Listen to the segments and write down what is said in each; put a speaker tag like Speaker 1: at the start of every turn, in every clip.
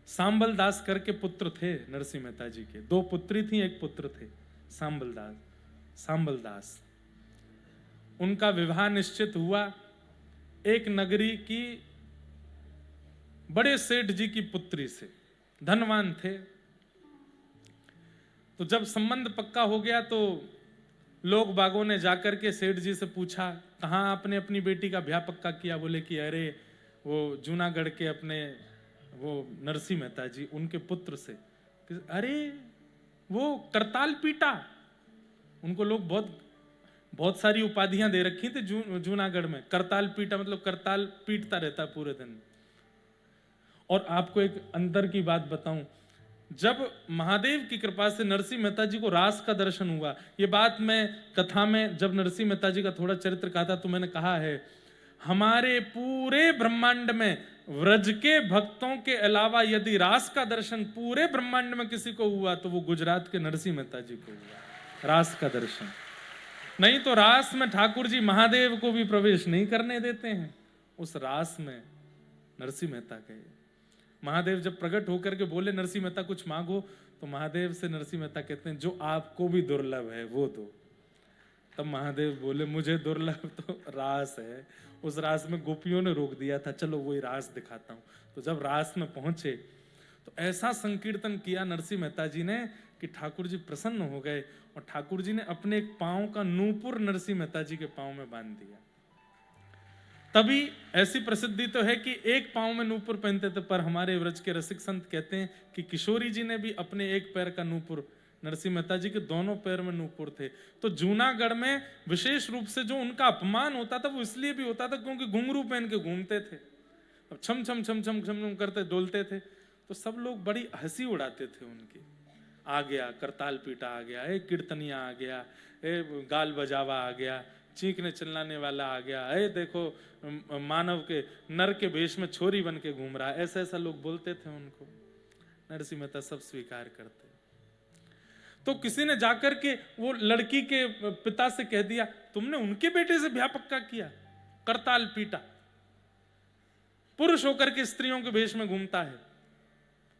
Speaker 1: सांबल दास करके पुत्र थे नरसिंह मेहता जी के, 2 पुत्री थी, 1 पुत्र थे सांबल दास। उनका विवाह निश्चित हुआ एक नगरी की बड़े सेठ जी की पुत्री से, धनवान थे। तो जब संबंध पक्का हो गया तो लोग बागों ने जाकर के सेठ जी से पूछा, कहाँ आपने अपनी बेटी का ब्याह पक्का किया? बोले कि अरे वो जूनागढ़ के अपने वो नरसिंह मेहता जी, उनके पुत्र से। अरे वो करताल पीटा। उनको लोग बहुत सारी उपाधियां दे रखी थी जूनागढ़ में। करताल पीटा मतलब करताल पीटता रहता पूरे दिन। और आपको एक अंदर की बात बताऊं, जब महादेव की कृपा से नरसिंह मेहता जी को रास का दर्शन हुआ, ये बात मैं कथा में जब नरसिंह मेहता जी का थोड़ा चरित्र कहा था तो मैंने कहा है, हमारे पूरे ब्रह्मांड में व्रज के भक्तों के अलावा यदि रास का दर्शन पूरे ब्रह्मांड में किसी को हुआ तो वो गुजरात के नरसिंह मेहता जी को हुआ रास का दर्शन। नहीं तो रास में ठाकुर जी महादेव को भी प्रवेश नहीं करने देते हैं। उस रास में नरसिंह मेहता गए। महादेव जब प्रकट होकर के बोले नरसिंह मेहता कुछ मांगो, तो महादेव से नरसिंह मेहता कहते हैं जो आपको भी दुर्लभ है वो दो। तब महादेव बोले मुझे दुर्लभ तो रास है। उस रास में गोपियों ने रोक दिया था, चलो वही रास दिखाता हूं। तो जब रास में पहुंचे तो ऐसा संकीर्तन किया नरसिंह मेहता जी ने कि ठाकुर जी प्रसन्न हो गए। और ठाकुर जी ने अपने एक पांव का नूपुर नरसिंह मेहता जी के पांव में बांध दिया। तभी ऐसी प्रसिद्धि तो है कि एक पांव में नूपुर पहनते थे, पर हमारे व्रज के रसिक संत कहते हैं कि किशोरी जी ने भी अपने एक पैर का नूपुर, नरसिंह मेहता जी के दोनों पैर में नूपुर थे। तो जूनागढ़ में विशेष रूप से जो उनका अपमान होता था वो इसलिए भी होता था क्योंकि घुंघरू पहन के घूमते थे, अब छम छम छम छम छम करते डोलते थे। तो सब लोग बड़ी हंसी उड़ाते थे उनकी। आ गया करताल पीटा आ गया, ए कीर्तनिया आ गया, ए गाल बजावा आ गया, चीखने चिल्लाने वाला आ गया, ए देखो मानव के नर के वेश में छोरी बन के घूम रहा है। ऐसा ऐसा लोग बोलते थे उनको। नरसिंह मेहता सब स्वीकार करते। तो किसी ने जाकर के वो लड़की के पिता से कह दिया तुमने उनके बेटे से ब्याह पक्का किया, करताल पीटा, पुरुष होकर के स्त्रियों के वेश में घूमता है,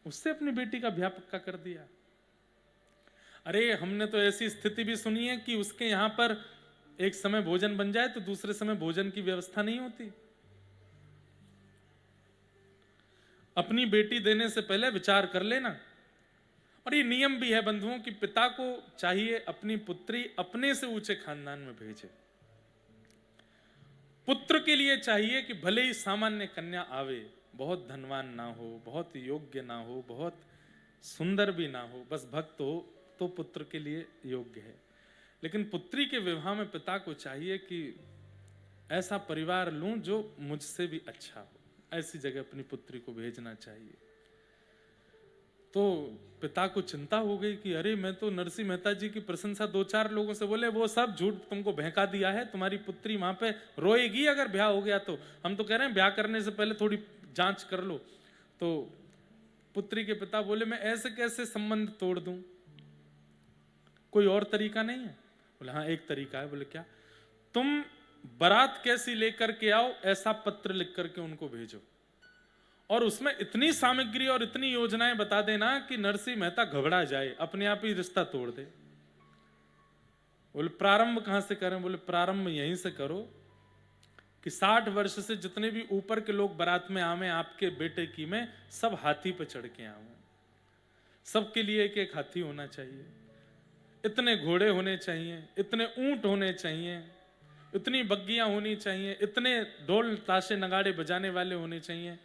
Speaker 1: उससे अपनी बेटी का ब्याह पक्का कर दिया। अरे हमने तो ऐसी स्थिति भी सुनी है कि उसके यहां पर एक समय भोजन बन जाए तो दूसरे समय भोजन की व्यवस्था नहीं होती। अपनी बेटी देने से पहले विचार कर लेना। और ये नियम भी है बंधुओं कि पिता को चाहिए अपनी पुत्री अपने से ऊंचे खानदान में भेजे। पुत्र के लिए चाहिए कि भले ही सामान्य कन्या आवे, बहुत धनवान ना हो, बहुत योग्य ना हो, बहुत सुंदर भी ना हो, बस भक्त हो तो पुत्र के लिए योग्य है। लेकिन पुत्री के विवाह में पिता को चाहिए कि ऐसा परिवार लूं जो मुझसे भी अच्छा हो। ऐसी जगह अपनी पुत्री को भेजना चाहिए। तो पिता को चिंता हो गई कि अरे मैं तो नरसिंह मेहता जी की प्रशंसा 2-4 लोगों से, बोले वो सब झूठ तुमको बहका दिया है, तुम्हारी पुत्री वहां पे रोएगी अगर ब्याह हो गया तो। हम तो कह रहे हैं ब्याह करने से पहले थोड़ी जांच कर लो। तो पुत्री के पिता बोले मैं ऐसे कैसे संबंध तोड़ दूं, कोई और तरीका नहीं है? बोले हाँ एक तरीका है। बोले क्या? तुम बारात कैसी लेकर के आओ ऐसा पत्र लिख करके उनको भेजो और उसमें इतनी सामग्री और इतनी योजनाएं बता देना कि नरसिंह मेहता घबरा जाए, अपने आप ही रिश्ता तोड़ दे। बोले प्रारंभ कहां से करें? बोले प्रारंभ यहीं से करो कि 60 वर्ष से जितने भी ऊपर के लोग बारात में आवे आपके बेटे की में, सब हाथी पे चढ़ के आवे। सबके लिए एक एक हाथी होना चाहिए, इतने घोड़े होने चाहिए, इतने ऊंट होने चाहिए, इतनी बग्गियां होनी चाहिए, इतने ढोल ताशे नगाड़े बजाने वाले होने चाहिए।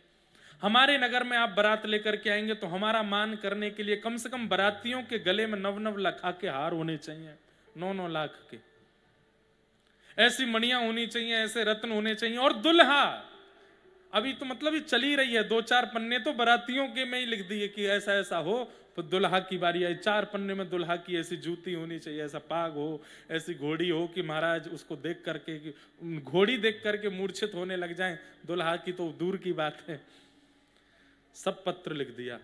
Speaker 1: हमारे नगर में आप बारात लेकर के आएंगे तो हमारा मान करने के लिए कम से कम बारातियों के गले में 9-9 लाख के हार होने चाहिए, 9-9 लाख के। ऐसी मणियां होनी चाहिए, ऐसे रत्न होने चाहिए। और दुल्हा अभी तो मतलब ये चली रही है, 2-4 पन्ने तो बारातियों के में ही लिख दिए कि ऐसा ऐसा हो तो दुल्हा की बारी आई। 4 पन्ने में दुल्हा की ऐसी जूती होनी चाहिए, ऐसा पाग हो, ऐसी घोड़ी हो कि महाराज उसको देख करके, घोड़ी देख करके मूर्छित होने लग जाए। दुल्हा की तो दूर की बात है। सब पत्र लिख दिया।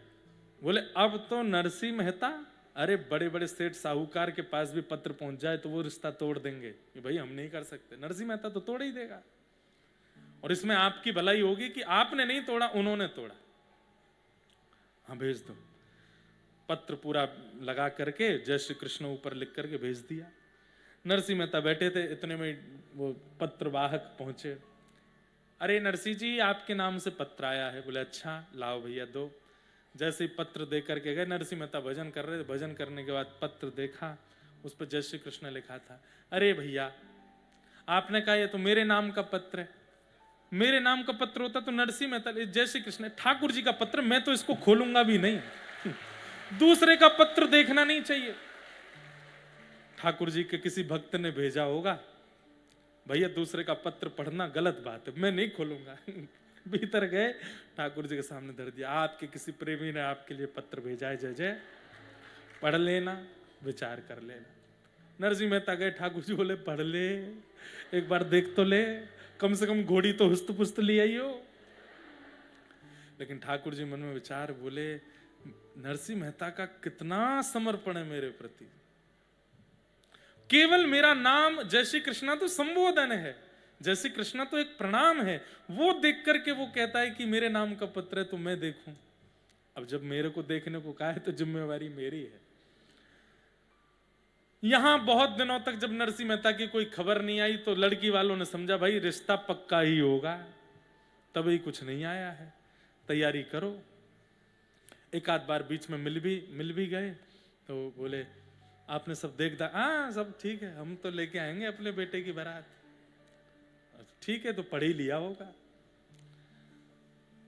Speaker 1: बोले अब तो नरसिंह मेहता, अरे बड़े बड़े सेठ साहूकार के पास भी पत्र पहुंच जाए तो वो रिश्ता तोड़ देंगे कि भाई हम नहीं कर सकते। नरसिंह मेहता तो तोड़ ही देगा और इसमें आपकी भलाई होगी कि आपने नहीं तोड़ा, उन्होंने तोड़ा। हाँ भेज दो। पत्र पूरा लगा करके जय श्री कृष्ण ऊपर लिख करके भेज दिया। नरसिंह मेहता बैठे थे, इतने में वो पत्रवाहक पहुंचे। अरे नरसिंह जी, आपके नाम से पत्र आया है। बोले अच्छा, लाओ भैया दो। जैसे ही पत्र दे करके गए, नरसिंह मेहता भजन कर रहे थे, भजन करने के बाद पत्र देखा, उस पर जय श्री कृष्ण लिखा था। अरे भैया, आपने कहा ये तो मेरे नाम का पत्र है। मेरे नाम का पत्र होता तो नरसिंह मेहता, जय श्री कृष्ण, ठाकुर जी का पत्र, मैं तो इसको खोलूंगा भी नहीं। दूसरे का पत्र देखना नहीं चाहिए। ठाकुर जी के किसी भक्त ने भेजा होगा। भैया दूसरे का पत्र पढ़ना गलत बात है, मैं नहीं खोलूंगा। भीतर गए, ठाकुर जी के सामने धर दिया। आपके किसी प्रेमी ने आपके लिए पत्र भेजा है, जय जय, पढ़ लेना, विचार कर लेना। नरसिंह मेहता गए, ठाकुर जी बोले पढ़ ले, एक बार देख तो ले, कम से कम घोड़ी तो हुस्त पुस्त ले आई हो। लेकिन ठाकुर जी मन में विचार, बोले नरसिंह मेहता का कितना समर्पण है मेरे प्रति। केवल मेरा नाम जय श्री कृष्णा तो संबोधन है, जय श्री कृष्णा तो एक प्रणाम है, वो देख करके वो कहता है कि मेरे नाम का पत्र है तो मैं देखूं। अब जब मेरे को देखने को कहा है तो जिम्मेवारी मेरी है। यहां बहुत दिनों तक जब नरसिंह मेहता की कोई खबर नहीं आई तो लड़की वालों ने समझा भाई रिश्ता पक्का ही होगा, तभी कुछ नहीं आया है, तैयारी करो। एक आध बार बीच में मिल भी गए तो बोले आपने सब देखा? हाँ सब ठीक है, हम तो लेके आएंगे अपने बेटे की बारात। ठीक है, तो पढ़ ही लिया होगा।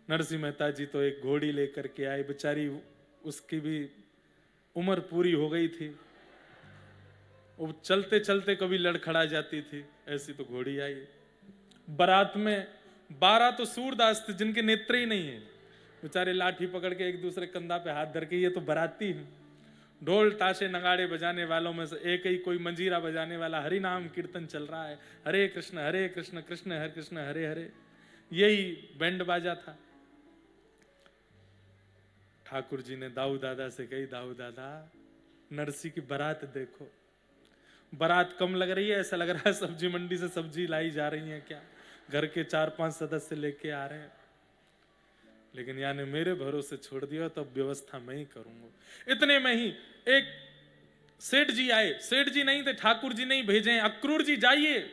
Speaker 1: नरसिंह मेहता जी तो एक घोड़ी लेकर के आए, बेचारी उसकी भी उम्र पूरी हो गई थी, वो चलते चलते कभी लड़खड़ा जाती थी, ऐसी तो घोड़ी आई। बारात में 12 तो सूरदास थे जिनके नेत्र ही नहीं है, बेचारे लाठी पकड़ के एक दूसरे कंधा पे हाथ धर के, ये तो बाराती है। ढोल ताशे नगाड़े बजाने वालों में से एक ही कोई मंजीरा बजाने वाला, हरि नाम कीर्तन चल रहा है, हरे कृष्ण कृष्ण हरे कृष्ण हरे हरे, यही बैंड बाजा था। ठाकुर जी ने दाऊ दादा से कही, दाऊ दादा नरसी की बारात देखो। बारात कम लग रही है, ऐसा लग रहा है सब्जी मंडी से सब्जी लाई जा रही है क्या, घर के 4-5 सदस्य लेके आ रहे हैं। लेकिन यानी मेरे भरोसे छोड़ दिया तो अब व्यवस्था मैं ही करूंगा। इतने में ही एक सेठ जी आए, सेठ जी नहीं थे, ठाकुर जी नहीं भेजे, अक्रूर जी जाइए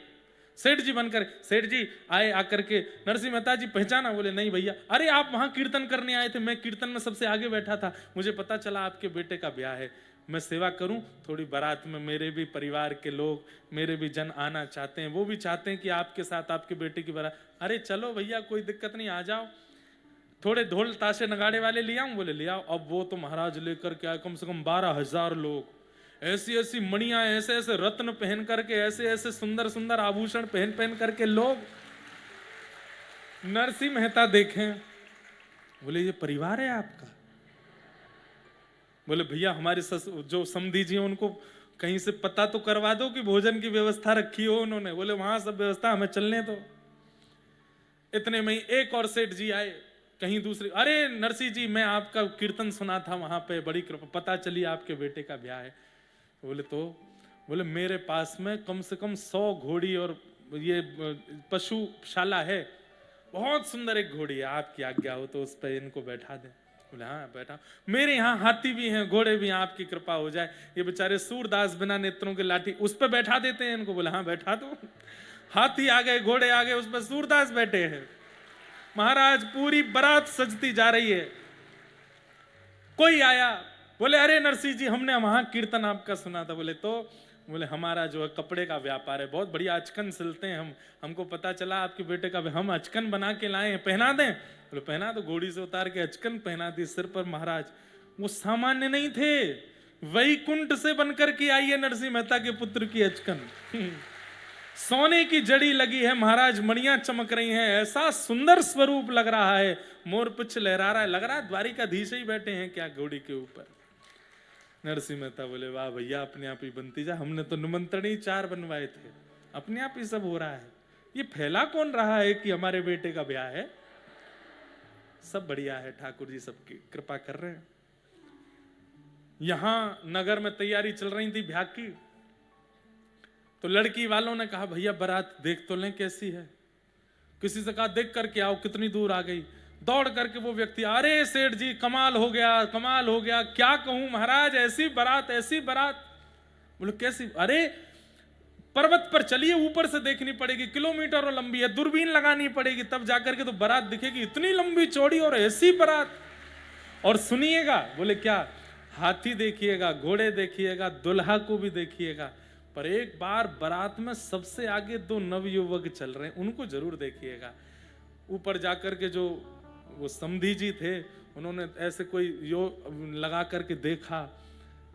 Speaker 1: सेठ जी बनकर। सेठ जी आए, आकर के नरसिंह मेहता जी पहचाना? बोले नहीं भैया। अरे आप वहां कीर्तन करने आए थे, मैं कीर्तन में सबसे आगे बैठा था, मुझे पता चला आपके बेटे का ब्याह है, मैं सेवा करूं थोड़ी। बारात में मेरे भी परिवार के लोग, मेरे भी जन आना चाहते हैं, वो भी चाहते हैं कि आपके साथ आपके बेटे की बारात। अरे चलो भैया कोई दिक्कत नहीं, आ जाओ। थोड़े ढोल ताशे नगाड़े वाले ले आऊं? बोले ले आओ। अब वो तो महाराज लेकर के आए कम से कम 12,000 लोग, ऐसी ऐसी मणियां, ऐसे ऐसे रत्न पहन करके, ऐसे ऐसे सुंदर सुंदर आभूषण पहन पहन करके लोग। नरसिंह मेहता देखें, बोले ये परिवार है आपका? बोले भैया हमारे जो समधी जी हैं उनको कहीं से पता तो करवा दो कि भोजन की व्यवस्था रखी हो उन्होंने। बोले वहां सब व्यवस्था, हमें चलने दो। इतने में एक और सेठ जी आए कहीं दूसरे, अरे नरसिंह जी मैं आपका कीर्तन सुना था वहां पे, बड़ी कृपा, पता चली आपके बेटे का ब्याह है। बोले तो? बोले मेरे पास में कम से कम 100 घोड़ी और ये पशुशाला है, बहुत सुंदर एक घोड़ी है, आपकी आज्ञा हो तो उस पर इनको बैठा दें। बोले हाँ बैठा। मेरे यहाँ हाथी भी हैं, घोड़े भी हैं, आपकी कृपा हो जाए। ये बेचारे सूरदास बिना नेत्रों के लाठी, उस पर बैठा देते हैं इनको। बोले हाँ बैठा दो। हाथी आ गए, घोड़े आ गए, उस पर सूरदास बैठे हैं। महाराज पूरी बारात सजती जा रही है। कोई आया, बोले अरे नरसिंह जी हमने वहां कीर्तन आपका सुना था। बोले तो? बोले हमारा जो है कपड़े का व्यापार है, बहुत बढ़िया अचकन सिलते हैं हम, हमको पता चला आपके बेटे का, हम अचकन बना के लाए हैं, पहना दें? बोले पहना दो। घोड़ी से उतार के अचकन पहना दी सिर पर। महाराज वो सामान्य नहीं थे, वैकुंठ से बनकर के आई है नरसिंह मेहता के पुत्र की अचकन। सोने की जड़ी लगी है महाराज, मणियां चमक रही हैं, ऐसा सुंदर स्वरूप लग रहा है, मोर पुच्छ लहरा रहा है, लग रहा है द्वारिकाधीश ही बैठे हैं क्या घोड़ी के ऊपर। नरसिंह मेहता बोले वाह भैया अपने आप ही बनती जा, हमने तो निमंत्रण ही 4 बनवाए थे, अपने आप ही सब हो रहा है। ये फैला कौन रहा है कि हमारे बेटे का ब्याह है? सब बढ़िया है, ठाकुर जी सबकी कृपा कर रहे हैं। यहां नगर में तैयारी चल रही थी ब्याह की, तो लड़की वालों ने कहा भैया बारात देख तो लें कैसी है। किसी से कहा देख करके आओ, कितनी दूर आ गई। दौड़ करके वो व्यक्ति, अरे सेठ जी कमाल हो गया, कमाल हो गया, क्या कहूं महाराज, ऐसी बारात, ऐसी बारात। बोले कैसी? अरे पर्वत पर चलिए, ऊपर से देखनी पड़ेगी, किलोमीटरों लंबी है, दूरबीन लगानी पड़ेगी, तब जाकर के तो बारात दिखेगी, इतनी लंबी चौड़ी और ऐसी बारात। और सुनिएगा, बोले क्या? हाथी देखिएगा, घोड़े देखिएगा, दुल्हा को भी देखिएगा, पर एक बार बारात में सबसे आगे 2 नवयुवक चल रहे हैं, उनको जरूर देखिएगा। ऊपर जाकर के जो वो समधी जी थे, उन्होंने ऐसे कोई लगा करके देखा,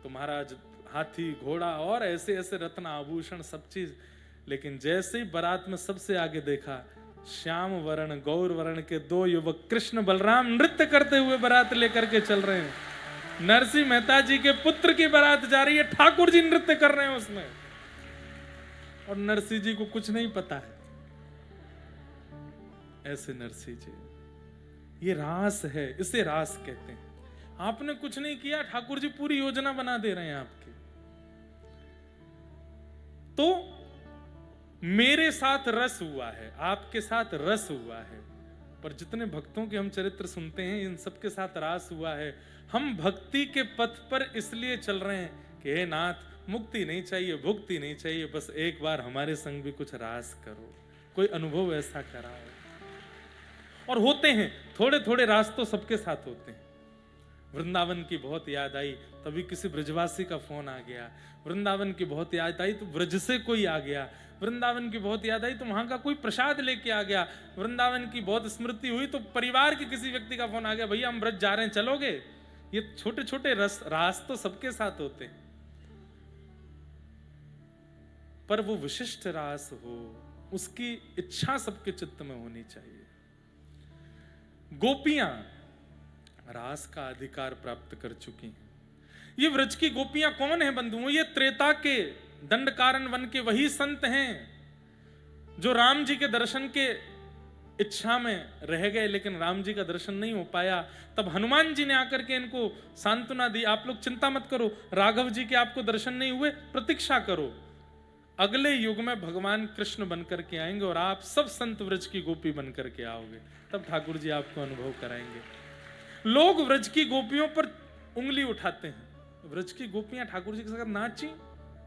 Speaker 1: तो महाराज हाथी, घोड़ा और ऐसे ऐसे रत्न आभूषण सब चीज। लेकिन जैसे ही बारात में सबसे आगे देखा, श्याम वर्ण गौर वर्ण के 2 युवक कृष्ण बलराम नृत्य करते हुए बारात लेकर के चल रहे हैं। नरसिंह मेहता जी के पुत्र की बारात जा रही है, ठाकुर जी नृत्य कर रहे हैं उसमें, और नरसिंह जी को कुछ नहीं पता है। ऐसे नरसिंह जी, ये रास है, इसे रास कहते हैं। आपने कुछ नहीं किया, ठाकुर जी पूरी योजना बना दे रहे हैं आपकी। तो मेरे साथ रस हुआ है, आपके साथ रस हुआ है, पर जितने भक्तों के हम चरित्र सुनते हैं, इन सबके साथ रास हुआ है। हम भक्ति के पथ पर इसलिए चल रहे हैं कि हे नाथ, मुक्ति नहीं चाहिए, भुक्ति नहीं चाहिए, बस एक बार हमारे संग भी कुछ रास करो, कोई अनुभव ऐसा कराओ। और होते हैं थोड़े थोड़े रास तो सबके साथ होते हैं। वृंदावन की बहुत याद आई, तभी किसी ब्रजवासी का फोन आ गया। वृंदावन की बहुत याद आई तो ब्रज से कोई आ गया। वृंदावन की बहुत याद आई तो वहां का कोई प्रसाद लेके आ गया। वृंदावन की बहुत स्मृति हुई तो परिवार के किसी व्यक्ति का फोन आ गया, भैया हम ब्रज जा रहे हैं, चलोगे? ये छोटे छोटे रास तो सबके साथ होते हैं, पर वो विशिष्ट रास हो, उसकी इच्छा सबके चित्त में होनी चाहिए। गोपियां रास का अधिकार प्राप्त कर चुकी हैं। ये व्रज की गोपियां कौन है बंधुओं? ये त्रेता के दंडकारण्य वन के वही संत हैं जो राम जी के दर्शन के इच्छा में रह गए, लेकिन राम जी का दर्शन नहीं हो पाया। तब हनुमान जी ने आकर के इनको सांत्वना दी, आप लोग चिंता मत करो, राघव जी के आपको दर्शन नहीं हुए, प्रतीक्षा करो, अगले युग में भगवान कृष्ण बनकर के आएंगे और आप सब संत व्रज की गोपी बनकर के आओगे, तब ठाकुर जी आपको अनुभव कराएंगे। लोग व्रज की गोपियों पर उंगली उठाते हैं, व्रज की गोपियां ठाकुर जी के साथ नाची,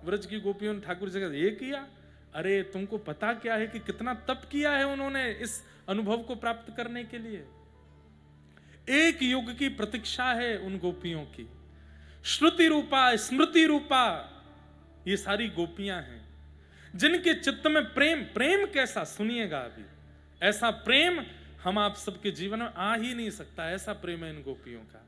Speaker 1: व्रज की गोपियों ने ठाकुर जी के साथ ये किया। अरे तुमको पता क्या है कि कितना तप किया है उन्होंने इस अनुभव को प्राप्त करने के लिए? एक युग की प्रतीक्षा है उन गोपियों की। श्रुति रूपा, स्मृति रूपा ये सारी गोपियां हैं जिनके चित्त में प्रेम, प्रेम कैसा सुनिएगा अभी, ऐसा प्रेम हम आप सबके जीवन में आ ही नहीं सकता, ऐसा प्रेम है इन गोपियों का।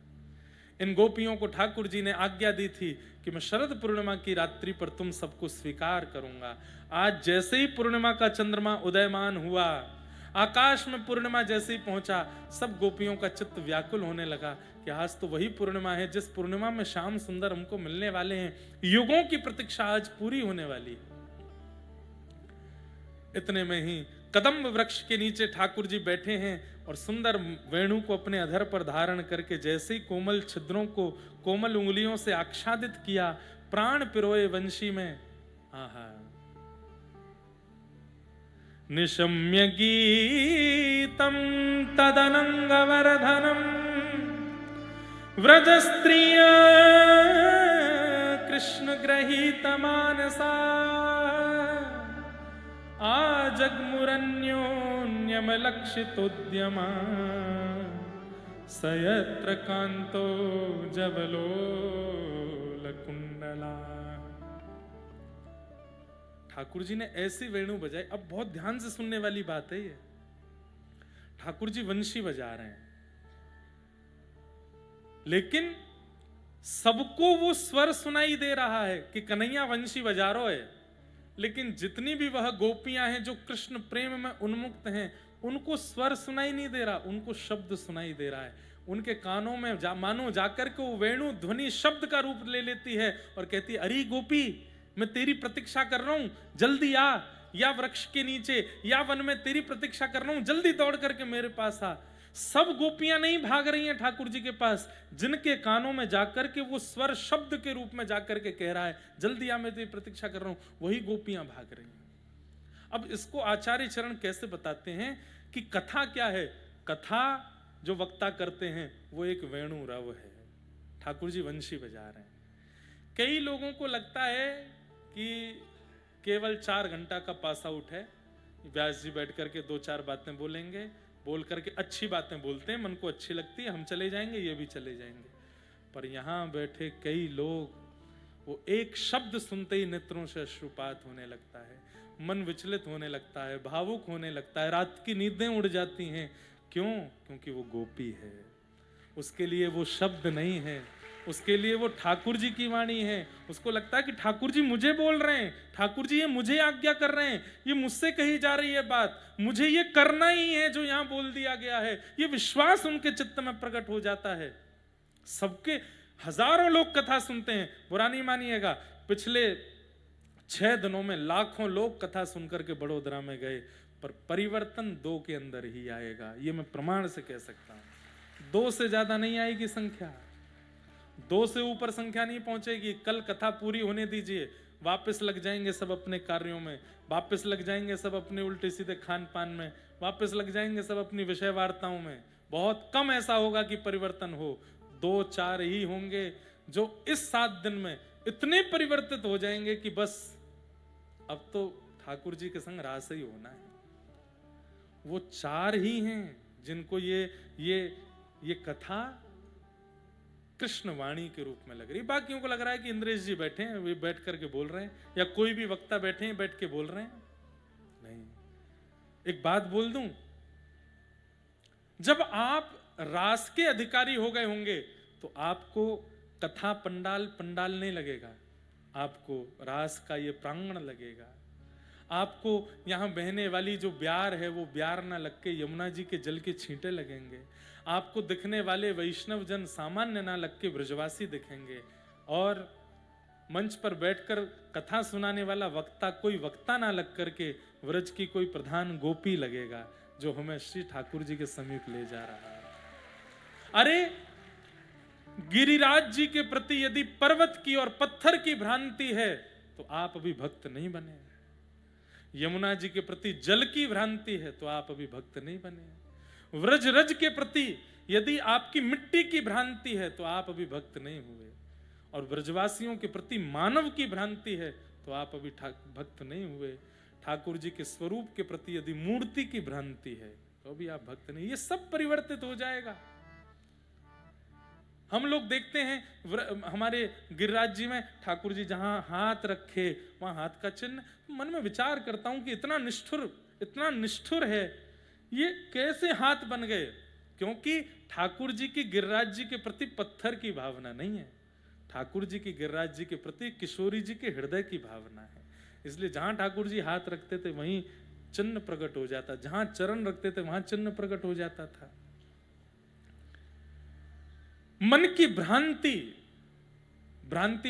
Speaker 1: इन गोपियों को ठाकुर जी ने आज्ञा दी थी कि मैं शरद पूर्णिमा की रात्रि पर तुम सबको स्वीकार करूंगा। आज जैसे ही पूर्णिमा का चंद्रमा उदयमान हुआ, आकाश में पूर्णिमा जैसे ही पहुंचा, सब गोपियों का चित्त व्याकुल होने लगा कि आज तो वही पूर्णिमा है जिस पूर्णिमा में श्याम सुंदर हमको मिलने वाले हैं। युगों की प्रतीक्षा आज पूरी होने वाली है। इतने में ही कदम्ब वृक्ष के नीचे ठाकुर जी बैठे हैं और सुंदर वेणु को अपने अधर पर धारण करके जैसे ही कोमल छिद्रों को कोमल उंगलियों से आच्छादित किया, प्राण पिरोए वंशी में, आहा, निशम्य गीतम तदनंगवर्धनम व्रज स्त्रिया कृष्ण गृहीत मानसा आजग्मुरन्योन्यमलक्षितोद्यमा सयत्र कांतो जबलोलकुंडला। ठाकुर जी ने ऐसी वेणु बजाई। अब बहुत ध्यान से सुनने वाली बात है ये। ठाकुर जी वंशी बजा रहे हैं, लेकिन सबको वो स्वर सुनाई दे रहा है कि कन्हैया वंशी बजा रहा है, लेकिन जितनी भी वह गोपियां हैं जो कृष्ण प्रेम में उन्मुक्त हैं, उनको स्वर सुनाई नहीं दे रहा, उनको शब्द सुनाई दे रहा है। उनके कानों में मानो जाकर के वो वेणु ध्वनि शब्द का रूप ले लेती है और कहती है, अरे गोपी, मैं तेरी प्रतीक्षा कर रहा हूं, जल्दी आ, या वृक्ष के नीचे या वन में तेरी प्रतीक्षा कर रहा हूं, जल्दी दौड़ करके मेरे पास आ। सब गोपियां नहीं भाग रही हैं ठाकुर जी के पास, जिनके कानों में जाकर के वो स्वर शब्द के रूप में जाकर के कह रहा है, जल्दी आ, मैं तेरी प्रतीक्षा कर रहा हूं, वही गोपियां भाग रही हैं। अब इसको आचार्य चरण कैसे बताते हैं कि कथा क्या है? कथा जो वक्ता करते हैं वो एक वेणु रव है, ठाकुर जी वंशी बजा रहे हैं। कई लोगों को लगता है कि केवल 4 घंटा का पास आउट है, व्यास जी बैठ करके 2-4 बातें बोलेंगे, बोल करके अच्छी बातें बोलते हैं, मन को अच्छी लगती है, हम चले जाएंगे, ये भी चले जाएंगे। पर यहाँ बैठे कई लोग वो एक शब्द सुनते ही नेत्रों से अश्रुपात होने लगता है, मन विचलित होने लगता है, भावुक होने लगता है, रात की नींदें उड़ जाती हैं। क्यों? क्योंकि वो गोपी है, उसके लिए वो शब्द नहीं है, उसके लिए वो ठाकुर जी की वाणी है। उसको लगता है कि ठाकुर जी मुझे बोल रहे हैं, ठाकुर जी ये मुझे आज्ञा कर रहे हैं, ये मुझसे कही जा रही है बात, मुझे ये करना ही है जो यहाँ बोल दिया गया है। ये विश्वास उनके चित्त में प्रकट हो जाता है। सबके हजारों लोग कथा सुनते हैं, बुरा नहीं मानिएगा, पिछले 6 दिनों में लाखों लोग कथा सुनकर के बड़ोदरा में गए, पर परिवर्तन 2 के अंदर ही आएगा, ये मैं प्रमाण से कह सकता हूं। 2 से ज्यादा नहीं आएगी संख्या, 2 से ऊपर संख्या नहीं पहुंचेगी। कल कथा पूरी होने दीजिए, वापस लग जाएंगे सब अपने कार्यों में, वापस लग जाएंगे सब अपने उल्टे सीधे खान पान में, वापस लग जाएंगे सब अपनी विषय वार्ताओं में। बहुत कम ऐसा होगा कि परिवर्तन हो, 2-4 ही होंगे जो इस 7 दिन में इतने परिवर्तित हो जाएंगे कि बस अब तो ठाकुर जी के संग रास ही होना है। वो 4 ही हैं जिनको ये कथा कृष्ण वाणी के रूप में लग रही। बाकियों को लग रहा है कि इंद्रेश जी बैठे हैं, वे बैठ करके बोल रहे हैं, या कोई भी वक्ता बैठे हैं बैठ के बोल रहे हैं। नहीं, एक बात बोल दूं, जब आप रास के अधिकारी हो गए होंगे तो आपको कथा पंडाल नहीं लगेगा, आपको रास का ये प्रांगण लगेगा। आपको यहां बहने वाली जो ब्यार है वो ब्यार ना लग के यमुना जी के जल के छींटे लगेंगे। आपको दिखने वाले वैष्णव जन सामान्य ना लग के ब्रजवासी दिखेंगे, और मंच पर बैठकर कथा सुनाने वाला वक्ता कोई वक्ता ना लग करके व्रज की कोई प्रधान गोपी लगेगा जो हमें श्री ठाकुर जी के समीप ले जा रहा है। अरे गिरिराज जी के प्रति यदि पर्वत की और पत्थर की भ्रांति है तो आप अभी भक्त नहीं बने। यमुना जी के प्रति जल की भ्रांति है तो आप अभी भक्त नहीं बने। व्रज रज के प्रति यदि आपकी मिट्टी की भ्रांति है तो आप अभी भक्त नहीं हुए। और ब्रजवासियों के प्रति मानव की भ्रांति है तो आप अभी भक्त नहीं हुए। ठाकुर जी के स्वरूप के प्रति यदि मूर्ति की भ्रांति है तो अभी आप भक्त नहीं। ये सब परिवर्तित हो जाएगा। हम लोग देखते हैं हमारे गिरिराज जी में ठाकुर जी जहां हाथ रखे वहां हाथ का चिन्ह, मन में विचार करता हूं कि इतना निष्ठुर है, ये कैसे हाथ बन गए? क्योंकि ठाकुर जी की गिरिराज जी के प्रति पत्थर की भावना नहीं है, ठाकुर जी की गिरिराज जी के प्रति किशोरी जी के हृदय की भावना है। इसलिए जहां ठाकुर जी हाथ रखते थे वहीं चिन्ह प्रकट हो जाता, जहां चरण रखते थे वहां चिन्ह प्रकट हो जाता था। मन की भ्रांति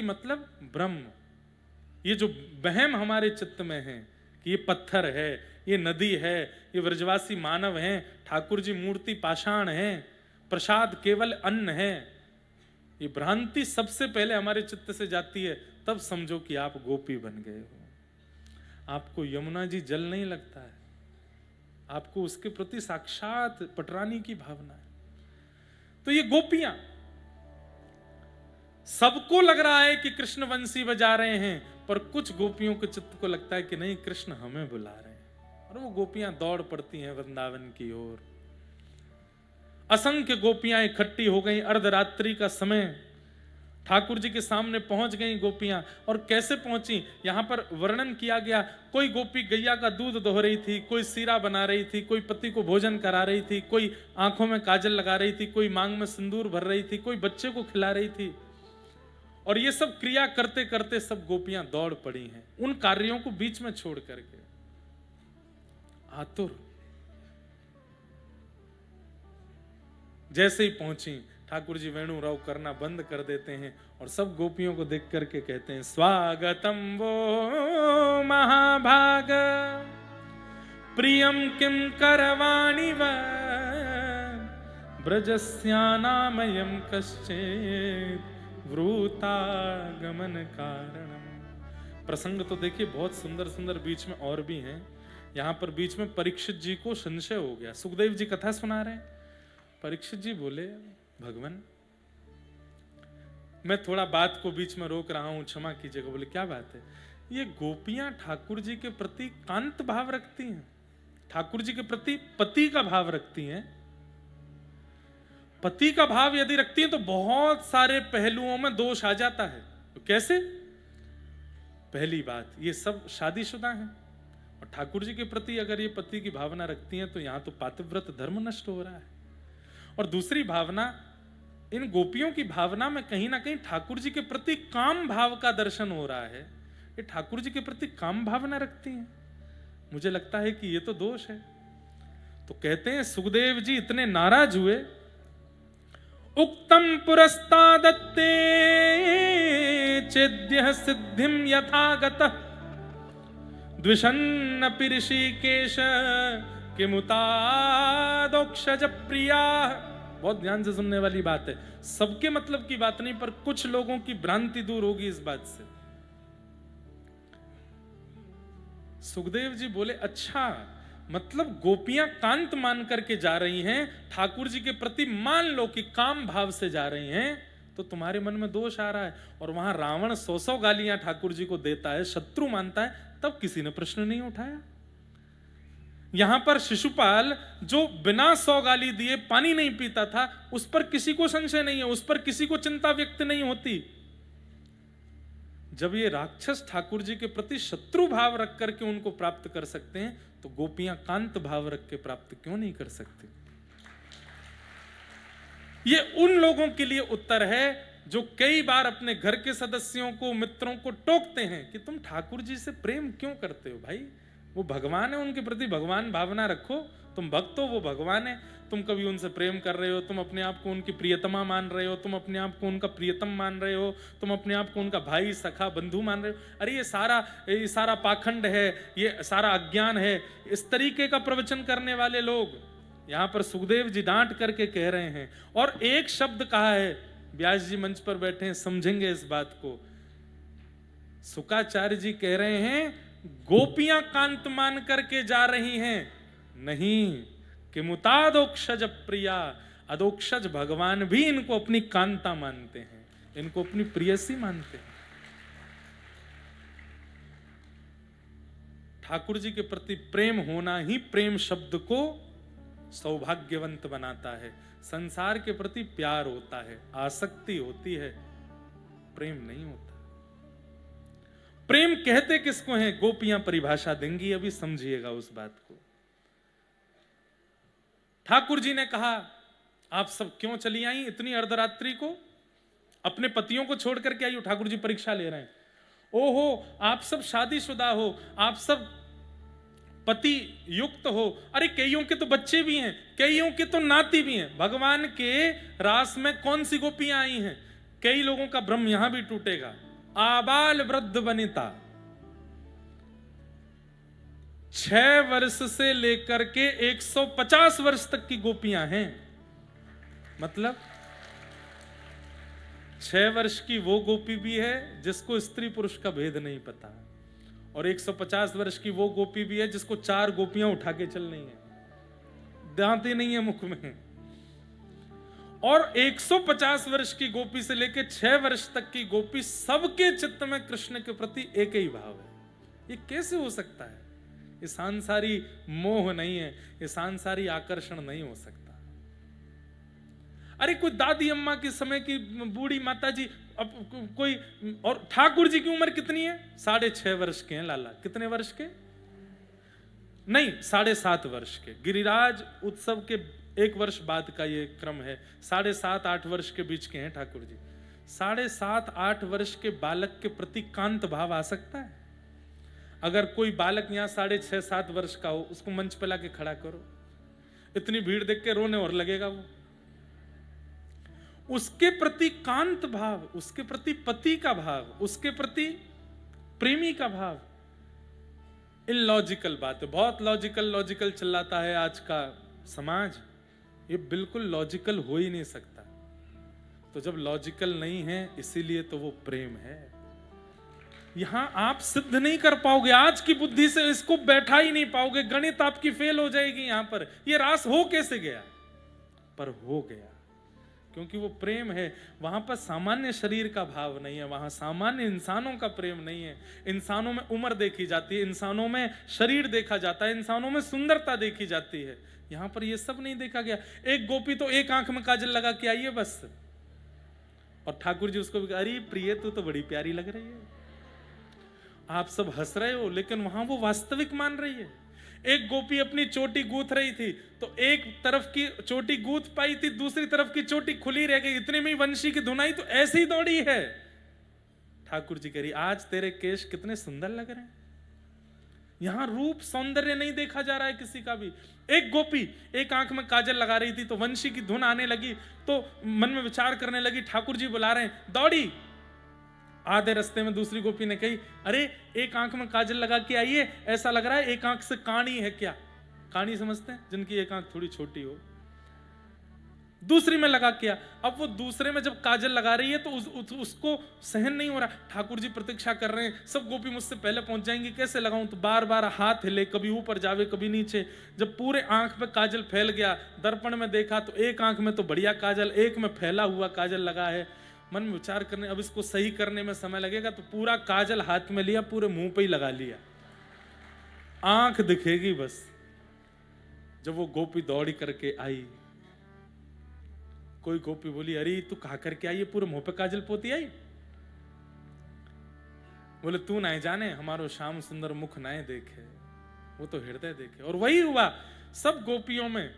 Speaker 1: मतलब ब्रह्म। ये जो वहम हमारे चित्त में है कि ये पत्थर है, ये नदी है, ये व्रजवासी मानव हैं, ठाकुर जी मूर्ति पाषाण है, प्रसाद केवल अन्न है, ये भ्रांति सबसे पहले हमारे चित्त से जाती है, तब समझो कि आप गोपी बन गए हो। आपको यमुना जी जल नहीं लगता है, आपको उसके प्रति साक्षात पटरानी की भावना है। तो ये गोपियां, सबको लग रहा है कि कृष्ण वंशी बजा रहे हैं, पर कुछ गोपियों के चित्त को लगता है कि नहीं, कृष्ण हमें बुला रहे हैं, और वो गोपियां दौड़ पड़ती हैं वृंदावन की ओर। असंख्य गोपियां इकट्ठी हो गई। अर्धरात्रि का समय, ठाकुर जी के सामने पहुंच गई गोपियां। और कैसे पहुंची यहां पर वर्णन किया गया। कोई गोपी गैया का दूध दोह रही थी, कोई सीरा बना रही थी, कोई पति को भोजन करा रही थी, कोई आंखों में काजल लगा रही थी, कोई मांग में सिंदूर भर रही थी, कोई बच्चे को खिला रही थी। और ये सब क्रिया करते करते सब गोपियां दौड़ पड़ी हैं, उन कार्यों को बीच में छोड़ करके आतुर। जैसे ही पहुंची, ठाकुर जी वेणु राव करना बंद कर देते हैं और सब गोपियों को देख करके कहते हैं, स्वागतम वो महाभाग प्रियम किम करवाणि व ब्रजस्यानामयम कश्चित् वृतागमन कारणम। प्रसंग तो देखिए बहुत सुंदर सुंदर बीच में और भी हैं। यहां पर बीच में परीक्षित जी को संशय हो गया। सुखदेव जी कथा सुना रहे हैं, परीक्षित जी बोले, भगवान मैं थोड़ा बात को बीच में रोक रहा हूं, क्षमा कीजिएगा। बोले क्या बात है? ये गोपियां ठाकुर जी के प्रति कांत भाव रखती हैं, ठाकुर जी के प्रति पति का भाव रखती हैं। पति का भाव यदि रखती हैं तो बहुत सारे पहलुओं में दोष आ जाता है। तो कैसे? पहली बात, ये सब शादीशुदा हैं और ठाकुर जी के प्रति अगर ये पति की भावना रखती हैं तो यहां तो पातिव्रत धर्म नष्ट हो रहा है। और दूसरी भावना, इन गोपियों की भावना में कहीं ना कहीं ठाकुर जी के प्रति काम भाव का दर्शन हो रहा है। ये ठाकुर जी के प्रति काम भावना रखती हैं, मुझे लगता है कि ये तो दोष है। तो कहते हैं सुखदेव जी इतने नाराज हुए, उक्तम पुरस्तादत्ते चेद्यः सिद्धिं यथागतः द्विषन्नपि ऋषिकेश किमुतादोक्षज प्रिया। बहुत ध्यान से सुनने वाली बात है, सबके मतलब की बात नहीं, पर कुछ लोगों की भ्रांति दूर होगी इस बात से। सुखदेव जी बोले अच्छा, मतलब गोपियां कांत मान करके जा रही हैं, ठाकुर जी के प्रति मान लो कि काम भाव से जा रही हैं, तो तुम्हारे मन में दोष आ रहा है। और वहां रावण 100 गालियां ठाकुर जी को देता है, शत्रु मानता है, तब किसी ने प्रश्न नहीं उठाया। यहां पर शिशुपाल जो बिना 100 गाली दिए पानी नहीं पीता था, उस पर किसी को संशय नहीं है, उस पर किसी को चिंता व्यक्त नहीं होती। जब ये राक्षस ठाकुर जी के प्रति शत्रु भाव रख करके उनको प्राप्त कर सकते हैं, तो गोपियां कांत भाव रख के प्राप्त क्यों नहीं कर सकती? ये उन लोगों के लिए उत्तर है जो कई बार अपने घर के सदस्यों को, मित्रों को टोकते हैं कि तुम ठाकुर जी से प्रेम क्यों करते हो भाई, वो भगवान है, उनके प्रति भगवान भावना रखो, तुम भक्त हो, वो भगवान है, तुम कभी उनसे प्रेम कर रहे हो, तुम अपने आप को उनकी प्रियतमा मान रहे हो, तुम अपने आप को उनका प्रियतम मान रहे हो, तुम अपने आप को उनका भाई, सखा, बंधु मान रहे हो। अरे ये सारा पाखंड है, ये सारा अज्ञान है। इस तरीके का प्रवचन करने वाले लोग यहां पर सुखदेव जी डांट करके कह रहे हैं। और एक शब्द कहा है, व्यास जी मंच पर बैठे हैं, समझेंगे इस बात को। शुकाचार्य जी कह रहे हैं गोपियां कांत मान करके जा रही हैं, नहीं कि मुतादोक्षज प्रिया, अदोक्षज भगवान भी इनको अपनी कांता मानते हैं, इनको अपनी प्रियसी मानते हैं। ठाकुर जी के प्रति प्रेम होना ही प्रेम शब्द को सौभाग्यवंत बनाता है। संसार के प्रति प्यार होता है, आसक्ति होती है, प्रेम नहीं होता। प्रेम कहते किसको हैं, गोपियां परिभाषा देंगी, अभी समझिएगा उस बात को। ठाकुर जी ने कहा आप सब क्यों चली आई इतनी अर्धरात्रि को, अपने पतियों को छोड़ करके आई हो? ठाकुर जी परीक्षा ले रहे हैं। ओहो, आप सब शादीशुदा हो, आप सब पति युक्त हो, अरे कईयों के तो बच्चे भी हैं, कईयों के तो नाती भी हैं। भगवान के रास में कौन सी गोपियां आई हैं? कई लोगों का भ्रम यहां भी टूटेगा। आबाल वृद्ध वनिता, 6 वर्ष से लेकर के 150 वर्ष तक की गोपियां हैं। मतलब 6 वर्ष की वो गोपी भी है जिसको स्त्री पुरुष का भेद नहीं पता, और 150 वर्ष की वो गोपी भी है जिसको 4 गोपियां उठा के चल रही है, दांत ही नहीं है मुख में। और 150 वर्ष की गोपी से लेकर 6 वर्ष तक की गोपी, सबके चित्त में कृष्ण के प्रति एक ही भाव है। ये कैसे हो सकता है? ये सांसारी मोह नहीं है, ये सांसारी आकर्षण नहीं हो सकता। अरे कोई दादी अम्मा के समय की बूढ़ी माता जी, अब कोई, और ठाकुर जी की उम्र कितनी है? 6.5 वर्ष के हैं लाला। कितने वर्ष के? नहीं, 7.5 वर्ष के। गिरिराज उत्सव के 1 वर्ष बाद का ये क्रम है। 7.5-8 वर्ष के बीच के हैं ठाकुर जी। 7.5-8 वर्ष के बालक के प्रति कांत भाव आ सकता है? अगर कोई बालक यहाँ 6.5-7 वर्ष का हो, उसको मंच पे लाके खड़ा करो, इतनी भीड़ देख के रोने और लगेगा वो। उसके प्रति कांत भाव, उसके प्रति पति का भाव, उसके प्रति प्रेमी का भाव, इलॉजिकल बात है। बहुत लॉजिकल चिल्लाता है आज का समाज, ये बिल्कुल लॉजिकल हो ही नहीं सकता। तो जब लॉजिकल नहीं है, इसीलिए तो वो प्रेम है। यहां आप सिद्ध नहीं कर पाओगे, आज की बुद्धि से इसको बैठा ही नहीं पाओगे, गणित आपकी फेल हो जाएगी। यहां पर ये रास हो कैसे गया? पर हो गया, क्योंकि वो प्रेम है। वहां पर सामान्य शरीर का भाव नहीं है, वहां सामान्य इंसानों का प्रेम नहीं है। इंसानों में उम्र देखी जाती है, इंसानों में शरीर देखा जाता है, इंसानों में सुंदरता देखी जाती है। यहां पर ये सब नहीं देखा गया। एक गोपी तो एक आंख में काजल लगा के आई है बस, और ठाकुर जी उसको भी, अरे प्रिय तू तो बड़ी प्यारी लग रही है। आप सब हंस रहे हो, लेकिन वहां वो वास्तविक मान रही है। एक गोपी अपनी चोटी गूंथ रही थी, तो एक तरफ की चोटी गूंथ पाई थी, दूसरी तरफ की चोटी खुली रह गई, इतने में ही वंशी की धुनाई तो ऐसी ही दौड़ी है। ठाकुर जी कह रही, आज तेरे केश कितने सुंदर लग रहे हैं। यहां रूप सौंदर्य नहीं देखा जा रहा है किसी का भी। एक गोपी एक आंख में काजल लगा रही थी, तो वंशी की धुन आने लगी, तो मन में विचार करने लगी, ठाकुर जी बुला रहे हैं, दौड़ी। आधे रास्ते में दूसरी गोपी ने कही, अरे एक आंख में काजल लगा के आइए, ऐसा लग रहा है एक आंख से काणी है क्या। काणी समझते हैं, जिनकी एक आंख थोड़ी छोटी हो। दूसरी में लगा किया। अब वो दूसरे में जब काजल लगा रही है तो उसको सहन नहीं हो रहा। ठाकुर जी प्रतीक्षा कर रहे हैं, सब गोपी मुझसे पहले पहुंच जाएंगी, कैसे लगाऊं। तो बार बार हाथ हिले, कभी ऊपर जावे कभी नीचे। जब पूरे आंख पे काजल फैल गया, दर्पण में देखा तो एक आंख में तो बढ़िया काजल, एक में फैला हुआ काजल लगा है। मन में विचार करने, अब इसको सही करने में समय लगेगा, तो पूरा काजल हाथ में लिया, पूरे मुंह पे ही लगा लिया, आंख दिखेगी बस। जब वो गोपी दौड़ी करके आई, कोई गोपी बोली, अरे तू कहा करके आई है, पूरे मुंह पे काजल पोती आई। बोले, तू ना जाने, हमारो श्याम सुंदर मुख नाए देखे, वो तो हृदय देखे। और वही हुआ सब गोपियों में।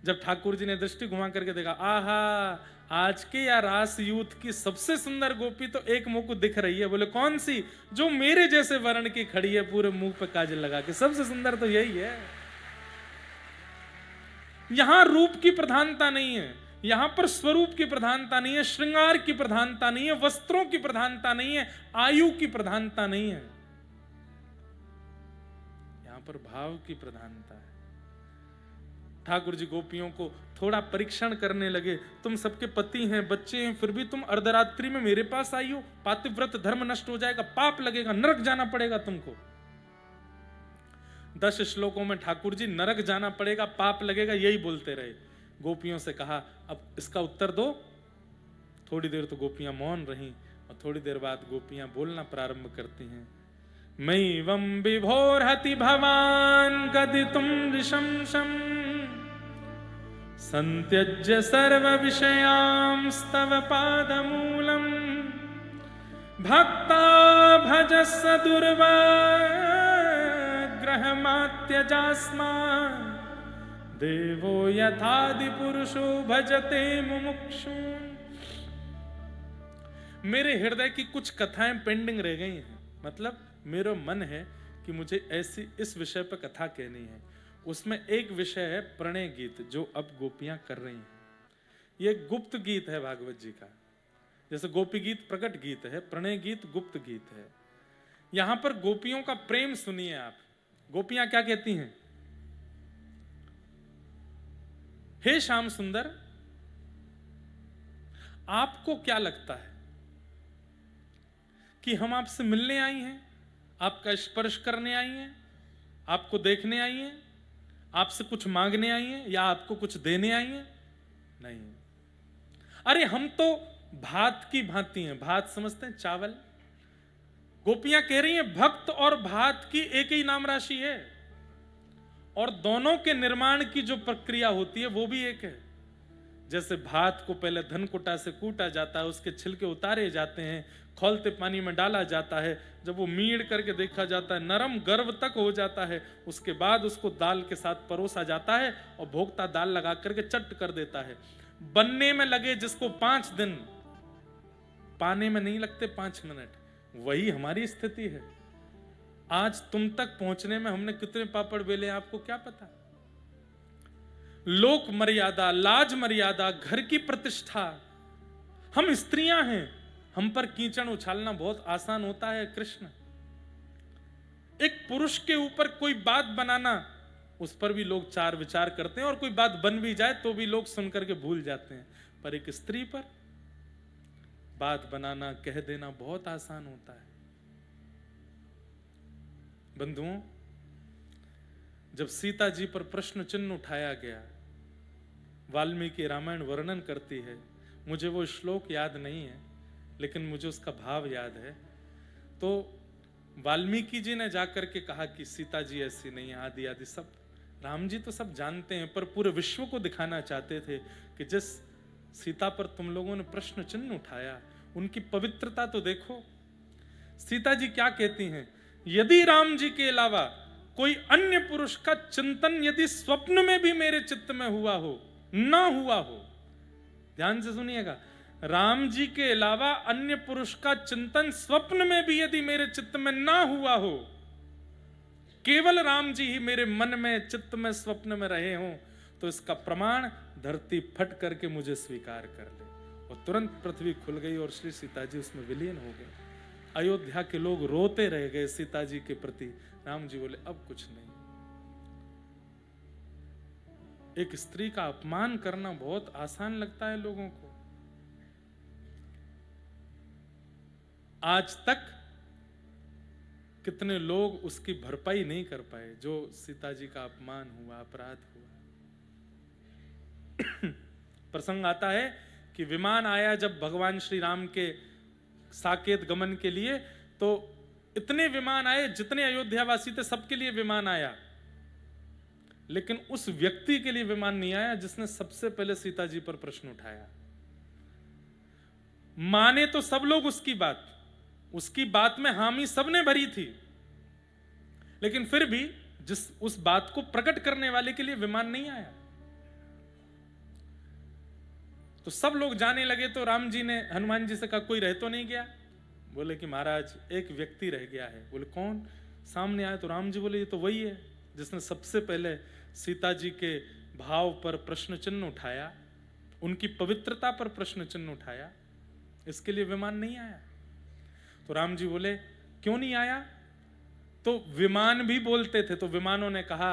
Speaker 1: जब ठाकुर जी ने दृष्टि घुमा करके देखा, आहा, आज के या रास यूथ की सबसे सुंदर गोपी तो एक मुंह को दिख रही है। बोले, कौन सी? जो मेरे जैसे वर्ण की खड़ी है, पूरे मुंह पे काजल लगा के, सबसे सुंदर तो यही है। यहां रूप की प्रधानता नहीं है, यहां पर स्वरूप की प्रधानता नहीं है, श्रृंगार की प्रधानता नहीं है, वस्त्रों की प्रधानता नहीं है, आयु की प्रधानता नहीं है, यहां पर भाव की प्रधानता है। ठाकुर जी गोपियों को थोड़ा परीक्षण करने लगे, तुम सबके पति हैं, बच्चे हैं, फिर भी तुम अर्धरात्रि में मेरे पास आई हो। पातिव्रत धर्म नष्ट हो जाएगा, पाप लगेगा, नरक जाना पड़ेगा तुमको। 10 श्लोकों में ठाकुर जी नरक जाना पड़ेगा, पाप लगेगा, यही बोलते रहे। गोपियों से कहा, अब इसका उत्तर दो। थोड़ी देर तो गोपियां मौन रहीं, और थोड़ी देर बाद गोपियां बोलना प्रारंभ करती हैं। मयि वम विभोरहति भवान गदितुम विशंसम, संत्यज्य सर्व विषयांस्तव पादमूलम, भक्ता भजस्स दुर्वाग्रहमात्यजास्मान्, देवो यथादि पुरुषो भजते मुमुक्षुन्। मेरे हृदय की कुछ कथाएं पेंडिंग रह गई हैं, मतलब मेरा मन है कि मुझे ऐसी इस विषय पर कथा कहनी है। उसमें एक विषय है प्रणय गीत, जो अब गोपियां कर रही हैं। ये गुप्त गीत है भागवत जी का। जैसे गोपी गीत प्रकट गीत है, प्रणय गीत गुप्त गीत है। यहां पर गोपियों का प्रेम सुनिए आप। गोपियां क्या कहती हैं? हे श्याम सुंदर, आपको क्या लगता है कि हम आपसे मिलने आई हैं, आपका स्पर्श करने आई हैं, आपको देखने आई हैं, आपसे कुछ मांगने आई हैं, या आपको कुछ देने आई हैं? नहीं। अरे हम तो भात की भांति हैं। भात समझते हैं, चावल। गोपियां कह रही हैं भक्त और भात की एक ही नाम राशि है, और दोनों के निर्माण की जो प्रक्रिया होती है वो भी एक है। जैसे भात को पहले धनकुटा से कूटा जाता है, उसके छिलके उतारे जाते हैं, खौलते पानी में डाला जाता है, जब वो मीड़ करके देखा जाता है, नरम गर्व तक हो जाता है, उसके बाद उसको दाल के साथ परोसा जाता है, और भोक्ता दाल लगा करके चट कर देता है। बनने में लगे जिसको 5 दिन, पाने में नहीं लगते 5 मिनट। वही हमारी स्थिति है। आज तुम तक पहुंचने में हमने कितने पापड़ बेले आपको क्या पता। लोक मर्यादा, लाज मर्यादा, घर की प्रतिष्ठा। हम स्त्रियां हैं, हम पर कीचड़ उछालना बहुत आसान होता है। कृष्ण, एक पुरुष के ऊपर कोई बात बनाना, उस पर भी लोग 4 विचार करते हैं, और कोई बात बन भी जाए तो भी लोग सुनकर के भूल जाते हैं। पर एक स्त्री पर बात बनाना, कह देना बहुत आसान होता है। बंधुओं, जब सीता जी पर प्रश्न चिन्ह उठाया गया, वाल्मीकि रामायण वर्णन करती है। मुझे वो श्लोक याद नहीं है, लेकिन मुझे उसका भाव याद है। तो वाल्मीकि जी ने जाकर के कहा कि सीता जी ऐसी नहीं, आदि आदि सब राम जी तो सब जानते हैं, पर पूरे विश्व को दिखाना चाहते थे कि जिस सीता पर तुम लोगों ने प्रश्न चिन्ह उठाया, उनकी पवित्रता तो देखो। सीता जी क्या कहती हैं, यदि राम जी के अलावा कोई अन्य पुरुष का चिंतन यदि स्वप्न में भी मेरे चित्त में हुआ हो, ना हुआ हो, ध्यान से सुनिएगा, राम जी के अलावा अन्य पुरुष का चिंतन स्वप्न में भी यदि मेरे चित्त में ना हुआ हो, केवल राम जी ही मेरे मन में, चित्त में, स्वप्न में रहे हों, तो इसका प्रमाण धरती फट करके मुझे स्वीकार कर ले। और तुरंत पृथ्वी खुल गई और श्री सीता जी उसमें विलीन हो गए। अयोध्या के लोग रोते रह गए सीता जी के प्रति। राम जी बोले अब कुछ नहीं। एक स्त्री का अपमान करना बहुत आसान लगता है लोगों को। आज तक कितने लोग उसकी भरपाई नहीं कर पाए जो सीता जी का अपमान हुआ, अपराध हुआ। प्रसंग आता है कि विमान आया जब भगवान श्री राम के साकेत गमन के लिए, तो इतने विमान आए, जितने अयोध्यावासी थे सबके लिए विमान आया, लेकिन उस व्यक्ति के लिए विमान नहीं आया जिसने सबसे पहले सीता जी पर प्रश्न उठाया। माने तो सब लोग उसकी बात में हामी सबने भरी थी, लेकिन फिर भी जिस उस बात को प्रकट करने वाले के लिए विमान नहीं आया। तो सब लोग जाने लगे, तो राम जी ने हनुमान जी से कहा कोई रह तो नहीं गया? बोले कि महाराज एक व्यक्ति रह गया है। बोले कौन? सामने आए तो राम जी बोले ये तो वही है जिसने सबसे पहले सीता जी के भाव पर प्रश्न चिन्ह उठाया, उनकी पवित्रता पर प्रश्न चिन्ह उठाया, इसके लिए विमान नहीं आया। तो राम जी बोले क्यों नहीं आया? तो विमान भी बोलते थे। तो विमानों ने कहा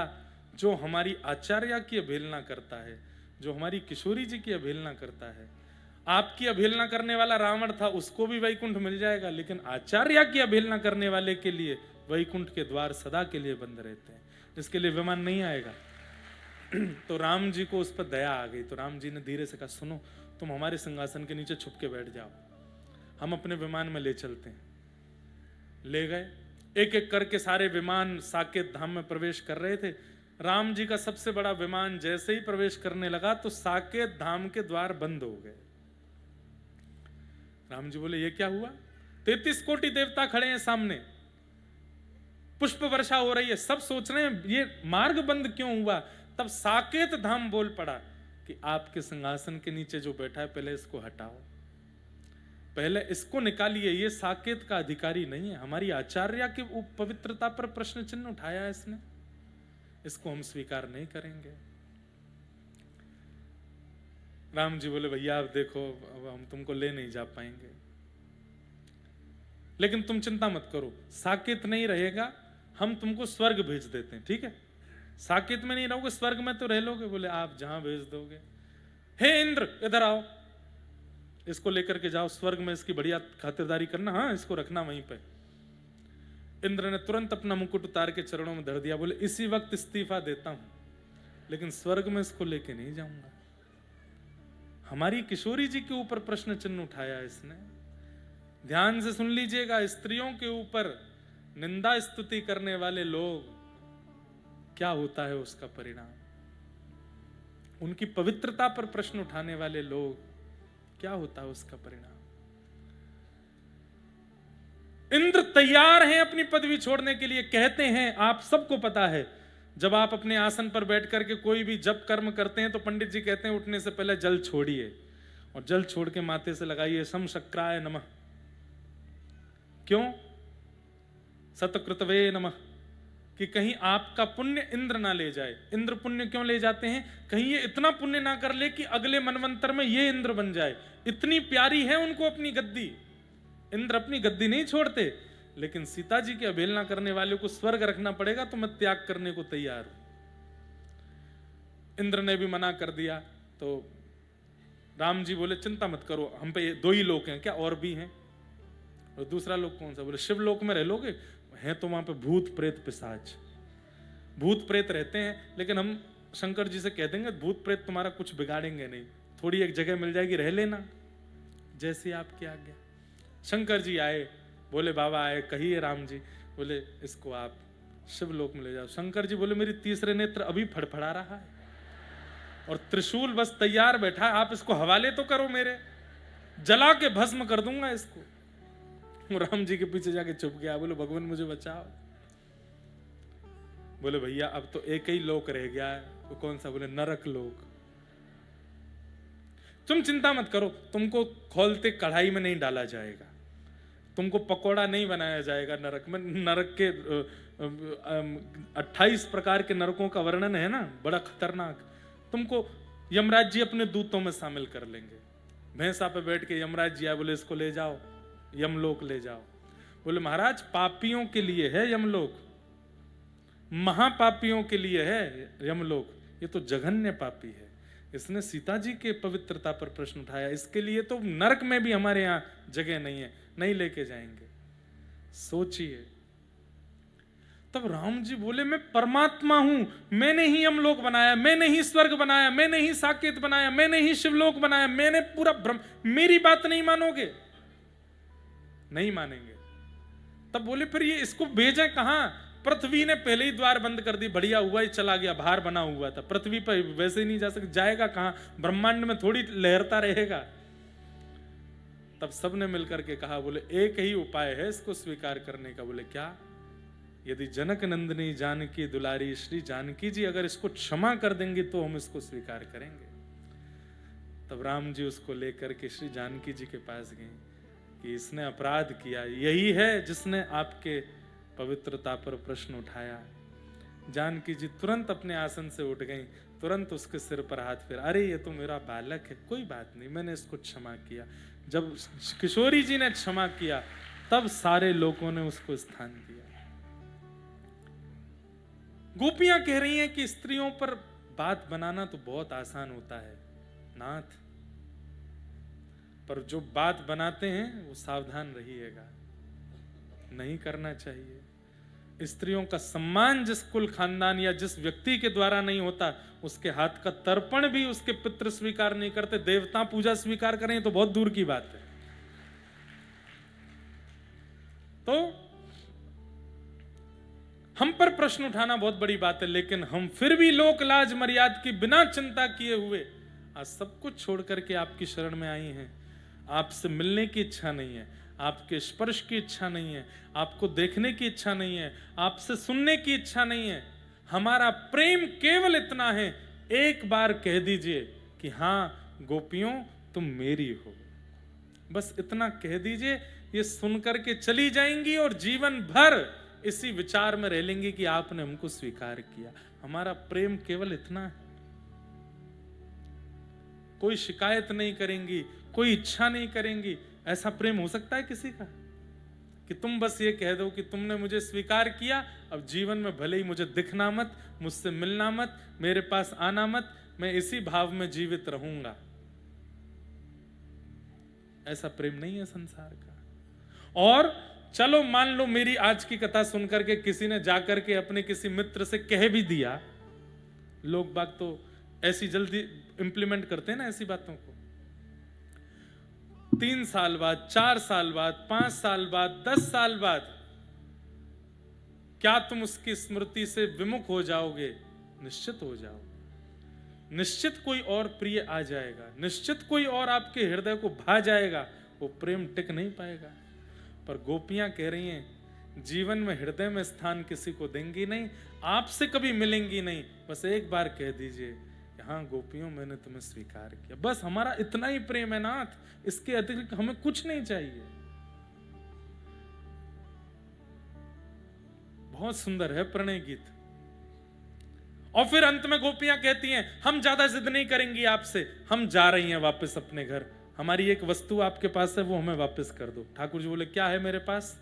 Speaker 1: जो हमारी आचार्य की अवहेलना करता है, जो हमारी किशोरी जी की अवहेलना करता है, आपकी अवहेलना करने वाला रावण था, उसको भी वैकुंठ मिल जाएगा, लेकिन आचार्य की अवहेलना करने वाले के लिए वैकुंठ के द्वार सदा के लिए बंद रहते हैं, इसके लिए विमान नहीं आएगा। तो राम जी को उस पर दया आ गई। तो राम जी ने धीरे से कहा सुनो, तुम हमारे सिंहासन के नीचे छुप के बैठ जाओ, हम अपने विमान में ले चलते हैं। ले गए। एक एक करके सारे विमान साकेत धाम में प्रवेश कर रहे थे। राम जी का सबसे बड़ा विमान जैसे ही प्रवेश करने लगा तो साकेत धाम के द्वार बंद हो गए। राम जी बोले ये क्या हुआ? 33 कोटि देवता खड़े हैं सामने, पुष्प वर्षा हो रही है, सब सोच रहे हैं ये मार्ग बंद क्यों हुआ। तब साकेत धाम बोल पड़ा कि आपके सिंहासन के नीचे जो बैठा है पहले इसको हटाओ, पहले इसको निकालिए, ये साकेत का अधिकारी नहीं है, हमारी आचार्य की पवित्रता पर प्रश्न चिन्ह उठाया है इसने, इसको हम स्वीकार नहीं करेंगे। राम जी बोले भैया आप देखो, अब हम तुमको ले नहीं जा पाएंगे, लेकिन तुम चिंता मत करो, साकेत नहीं रहेगा, हम तुमको स्वर्ग भेज देते हैं, ठीक है? साकेत में नहीं रहोगे, स्वर्ग में तो रह लोगे। बोले आप जहां भेज दोगे। हे इंद्र इधर आओ, इसको लेकर के जाओ स्वर्ग में, इसकी बढ़िया खातिरदारी करना, हाँ इसको रखना वहीं पे। इंद्र ने तुरंत अपना मुकुट उतार के चरणों में धर दिया। बोले इसी वक्त इस्तीफा देता हूं, लेकिन स्वर्ग में इसको लेके नहीं जाऊंगा। हमारी किशोरी जी के ऊपर प्रश्न चिन्ह उठाया इसने। ध्यान से सुन लीजिएगा, स्त्रियों के ऊपर निंदा स्तुति करने वाले लोग, क्या होता है उसका परिणाम? उनकी पवित्रता पर प्रश्न उठाने वाले लोग, क्या होता है उसका परिणाम? इंद्र तैयार हैं अपनी पदवी छोड़ने के लिए। कहते हैं, आप सबको पता है, जब आप अपने आसन पर बैठ करके कोई भी जप कर्म करते हैं तो पंडित जी कहते हैं उठने से पहले जल छोड़िए, और जल छोड़ के माथे से लगाइए सम शक्राय नमः। क्यों? सतकृतवे नमः, कि कहीं आपका पुण्य इंद्र ना ले जाए। इंद्र पुण्य क्यों ले जाते हैं? कहीं ये इतना पुण्य ना कर ले कि अगले मनवंतर में ये इंद्र बन जाए। इतनी प्यारी है उनको अपनी गद्दी। इंद्र अपनी गद्दी नहीं छोड़ते, लेकिन सीता जी की अवहेलना करने वाले को स्वर्ग रखना पड़ेगा तो मैं त्याग करने को तैयार हूं। इंद्र ने भी मना कर दिया। तो राम जी बोले चिंता मत करो, हम पे 2 ही लोक हैं क्या, और भी हैं? और दूसरा लोक कौन सा? बोले शिवलोक में रह लोगे? हैं तो वहां पे भूत प्रेत पिशाच, भूत प्रेत रहते हैं, लेकिन हम शंकर जी से कह देंगे भूत प्रेत तुम्हारा कुछ बिगाड़ेंगे नहीं, थोड़ी एक जगह मिल जाएगी, रह लेना, जैसी आपकी आज्ञा। शंकर जी आए, बोले बाबा आए, कहिए राम जी। बोले इसको आप शिवलोक में ले जाओ। शंकर जी बोले मेरी तीसरे नेत्र अभी फड़फड़ा रहा है और त्रिशूल बस तैयार बैठा है, आप इसको हवाले तो करो, मेरे जला के भस्म कर दूंगा इसको। राम जी के पीछे जाके छुप गया, बोले भगवान मुझे बचाओ। बोले भैया अब तो एक ही लोक रह गया है। वो कौन सा? बोले नरक लोक। तुम चिंता मत करो, तुमको खोलते कढ़ाई में नहीं डाला जाएगा, तुमको पकोड़ा नहीं बनाया जाएगा नरक में। नरक के 28 प्रकार के नरकों का वर्णन है ना, बड़ा खतरनाक। तुमको यमराज जी अपने दूतों में शामिल कर लेंगे। भैंसा पे बैठ के यमराज जी आए, बोले इसको ले जाओ यमलोक ले जाओ। बोले महाराज पापियों के लिए है यमलोक, महापापियों के लिए है यमलोक, ये तो जघन्य पापी है, इसने सीता जी के पवित्रता पर प्रश्न उठाया, इसके लिए तो नरक में भी हमारे यहाँ जगह नहीं है, नहीं लेके जाएंगे। सोचिए। तब राम जी बोले मैं परमात्मा हूं, मैंने ही यमलोक बनाया, मैंने ही स्वर्ग बनाया, मैंने ही साकेत बनाया, मैंने ही शिवलोक बनाया, मैंने पूरा ब्रह्म, मेरी बात नहीं मानोगे? नहीं मानेंगे। तब बोले फिर ये इसको भेजें कहां? पृथ्वी ने पहले ही द्वार बंद कर दी, बढ़िया हुआ ही चला गया, बाहर बना हुआ था, पृथ्वी पर वैसे ही नहीं जा सकता, जाएगा कहां? ब्रह्मांड में थोड़ी लहरता रहेगा। तब सबने मिलकर के कहा, बोले एक ही उपाय है इसको स्वीकार करने का। बोले क्या? यदि जनक नंदिनी जानकी दुलारी श्री जानकी जी अगर इसको क्षमा कर देंगे तो हम इसको स्वीकार करेंगे। तब राम जी उसको लेकर के श्री जानकी जी के पास गए कि इसने अपराध किया, यही है जिसने आपके पवित्रता पर प्रश्न उठाया। जानकी जी तुरंत अपने आसन से उठ गई, तुरंत उसके सिर पर हाथ फेरा, अरे ये तो मेरा बालक है, कोई बात नहीं, मैंने इसको क्षमा किया। जब किशोरी जी ने क्षमा किया तब सारे लोगों ने उसको स्थान दिया। गोपियां कह रही हैं कि स्त्रियों पर बात बनाना तो बहुत आसान होता है नाथ, पर जो बात बनाते हैं वो सावधान रहिएगा, नहीं करना चाहिए। स्त्रियों का सम्मान जिस कुल खानदान या जिस व्यक्ति के द्वारा नहीं होता, उसके हाथ का तर्पण भी उसके पितृ स्वीकार नहीं करते, देवता पूजा स्वीकार करें तो बहुत दूर की बात है। तो हम पर प्रश्न उठाना बहुत बड़ी बात है, लेकिन हम फिर भी लोक लाज मर्यादा की बिना चिंता किए हुए आज सब कुछ छोड़ करके आपकी शरण में आई हैं। आपसे मिलने की इच्छा नहीं है, आपके स्पर्श की इच्छा नहीं है, आपको देखने की इच्छा नहीं है, आपसे सुनने की इच्छा नहीं है। हमारा प्रेम केवल इतना है, एक बार कह दीजिए कि हाँ गोपियों तुम मेरी हो, बस इतना कह दीजिए। ये सुनकर के चली जाएंगी और जीवन भर इसी विचार में रह लेंगी कि आपने हमको स्वीकार किया। हमारा प्रेम केवल इतना है, कोई शिकायत नहीं करेंगी, कोई इच्छा नहीं करेंगी। ऐसा प्रेम हो सकता है किसी का कि तुम बस ये कह दो कि तुमने मुझे स्वीकार किया, अब जीवन में भले ही मुझे दिखना मत, मुझसे मिलना मत, मेरे पास आना मत, मैं इसी भाव में जीवित रहूंगा। ऐसा प्रेम नहीं है संसार का। और चलो मान लो मेरी आज की कथा सुनकर के किसी ने जाकर के अपने किसी मित्र से कह भी दिया, लोग बाग तो ऐसी जल्दी इंप्लीमेंट करते हैं ना ऐसी बातों को। 3 साल बाद, 4 साल बाद, 5 साल बाद, 10 साल बाद क्या तुम उसकी स्मृति से विमुख हो जाओगे? निश्चित हो जाओगे। निश्चित कोई और प्रिय आ जाएगा, निश्चित कोई और आपके हृदय को भा जाएगा, वो प्रेम टिक नहीं पाएगा। पर गोपियां कह रही हैं जीवन में हृदय में स्थान किसी को देंगी नहीं, आपसे कभी मिलेंगी नहीं, बस एक बार कह दीजिए हाँ गोपियों मैंने तुम्हें स्वीकार किया। बस हमारा इतना ही प्रेम है नाथ, इसके अतिरिक्त हमें कुछ नहीं चाहिए। बहुत सुंदर है प्रणय गीत। और फिर अंत में गोपियां कहती हैं हम ज्यादा जिद नहीं करेंगी आपसे, हम जा रही हैं वापस अपने घर, हमारी एक वस्तु आपके पास है वो हमें वापस कर दो। ठाकुर जी बोले क्या है मेरे पास?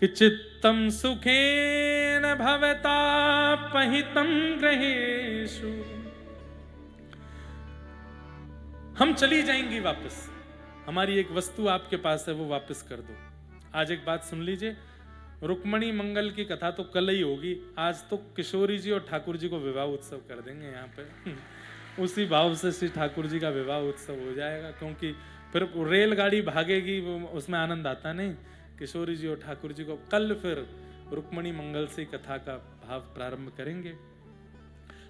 Speaker 1: कि चित्तम सुखेन भवतापहितं ग्रहेषु, हम चली जाएंगी वापस, हमारी एक वस्तु आपके पास है वो वापस कर दो। आज एक बात सुन लीजिए, रुक्मणी मंगल की कथा तो कल ही होगी, आज तो किशोरी जी और ठाकुर जी को विवाह उत्सव कर देंगे यहाँ पे। उसी भाव से श्री ठाकुर जी का विवाह उत्सव हो जाएगा, क्योंकि फिर रेलगाड़ी भागेगी, उसमें आनंद आता नहीं। किशोरी जी और ठाकुर जी को कल फिर रुक्मणी मंगल से कथा का भाव प्रारंभ करेंगे।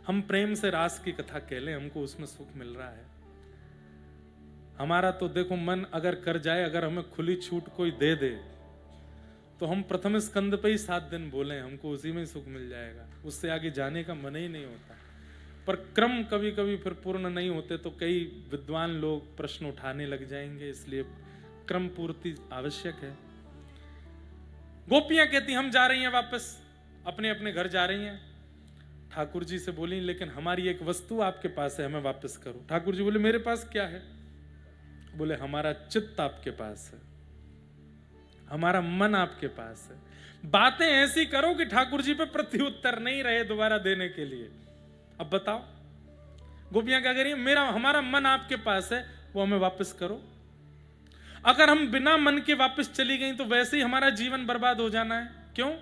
Speaker 1: हम प्रेम से रास की कथा कह लें, हमको उसमें सुख मिल रहा है। हमारा तो देखो मन अगर कर जाए, अगर हमें खुली छूट कोई दे दे, तो हम प्रथम स्कंद पे ही 7 दिन बोले, हमको उसी में ही सुख मिल जाएगा, उससे आगे जाने का मन ही नहीं होता। पर क्रम कभी कभी फिर पूर्ण नहीं होते, तो कई विद्वान लोग प्रश्न उठाने लग जाएंगे, इसलिए क्रम पूर्ति आवश्यक है। गोपियां कहती हम जा रही हैं वापस, अपने अपने घर जा रही हैं। ठाकुर जी से बोली लेकिन हमारी एक वस्तु आपके पास है, हमें वापस करो। ठाकुर जी बोले मेरे पास क्या है? बोले हमारा चित्त आपके पास है, हमारा मन आपके पास है। बातें ऐसी करो कि ठाकुर जी पे प्रत्युत्तर नहीं रहे दोबारा देने के लिए। अब बताओ गोपियां क्या कह रही है? मेरा हमारा मन आपके पास है, वो हमें वापस करो। अगर हम बिना मन के वापस चली गई तो वैसे ही हमारा जीवन बर्बाद हो जाना है। क्यों?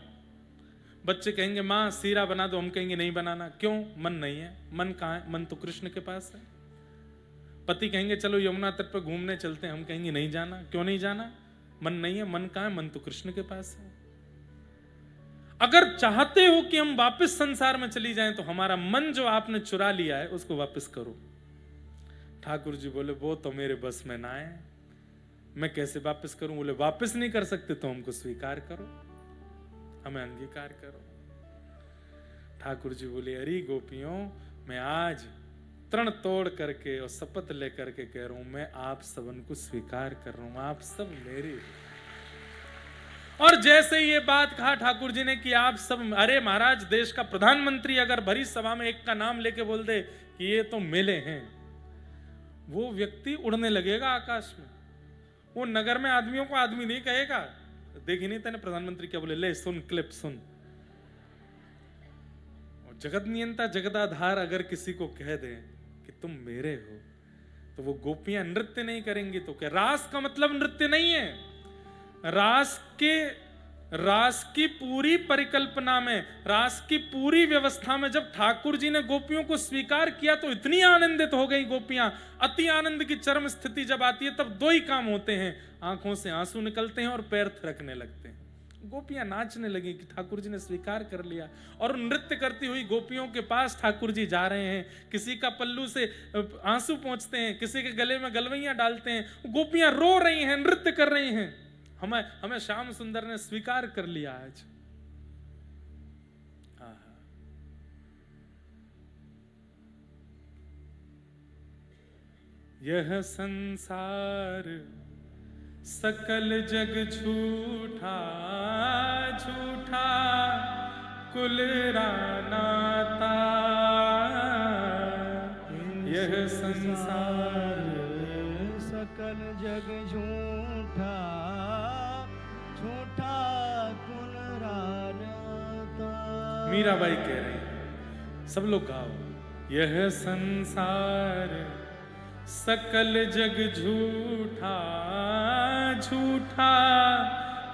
Speaker 1: बच्चे कहेंगे माँ सीरा बना दो, हम कहेंगे नहीं बनाना। क्यों? मन नहीं है। मन कहाँ है? मन तो कृष्ण के पास है। पति कहेंगे चलो यमुना तट पर घूमने चलते हैं, हम कहेंगे नहीं जाना। क्यों नहीं जाना? मन नहीं है। मन कहाँ है? मन तो कृष्ण के पास है। अगर चाहते हो कि हम वापस संसार में चली जाएं तो हमारा मन जो आपने चुरा लिया है उसको वापस करो। ठाकुर जी बोले वो तो मेरे बस में ना है, मैं कैसे वापस करूं? बोले वापस नहीं कर सकते तो हमको स्वीकार करो, हमें अंगीकार करो। ठाकुर जी बोले अरे गोपियों, मैं आज तृण तोड़ करके और शपथ लेकर के कह रहा हूं, मैं आप सबन को स्वीकार कर रहा हूं, आप सब मेरे। और जैसे ये बात कहा ठाकुर जी ने कि आप सब, अरे महाराज देश का प्रधानमंत्री अगर भरी सभा में एक का नाम लेके बोल दे कि ये तो मेले हैं, वो व्यक्ति उड़ने लगेगा आकाश में। वो नगर में आदमियों को आदमी नहीं कहेगा। देखी नहीं तेने प्रधानमंत्री क्या बोले? ले सुन क्लिप सुन। और जगत नियंता जगदाधार अगर किसी को कह दे कि तुम मेरे हो, तो वो गोपियां नृत्य नहीं करेंगी तो क्या? रास का मतलब नृत्य नहीं है। रास की पूरी परिकल्पना में, रास की पूरी व्यवस्था में जब ठाकुर जी ने गोपियों को स्वीकार किया तो इतनी आनंदित हो गई गोपियां। अति आनंद की चरम स्थिति जब आती है तब दो ही काम होते हैं, आंखों से आंसू निकलते हैं और पैर थिरकने लगते हैं। गोपियां नाचने लगी कि ठाकुर जी ने स्वीकार कर लिया। और नृत्य करती हुई गोपियों के पास ठाकुर जी जा रहे हैं, किसी का पल्लू से आंसू पोंछते हैं, किसी के गले में गलवैयां डालते हैं। गोपियां रो रही हैं, नृत्य कर रही हैं। हमें श्याम सुंदर ने स्वीकार कर लिया आज। यह संसार सकल जग झूठा, झूठा कुल रानाता। यह संसार
Speaker 2: सकल जग झूठा, झूठा कुल रानाता।
Speaker 1: मीराबाई कह रही है, सब लोग गाओ। यह संसार सकल जग झूठा, झूठा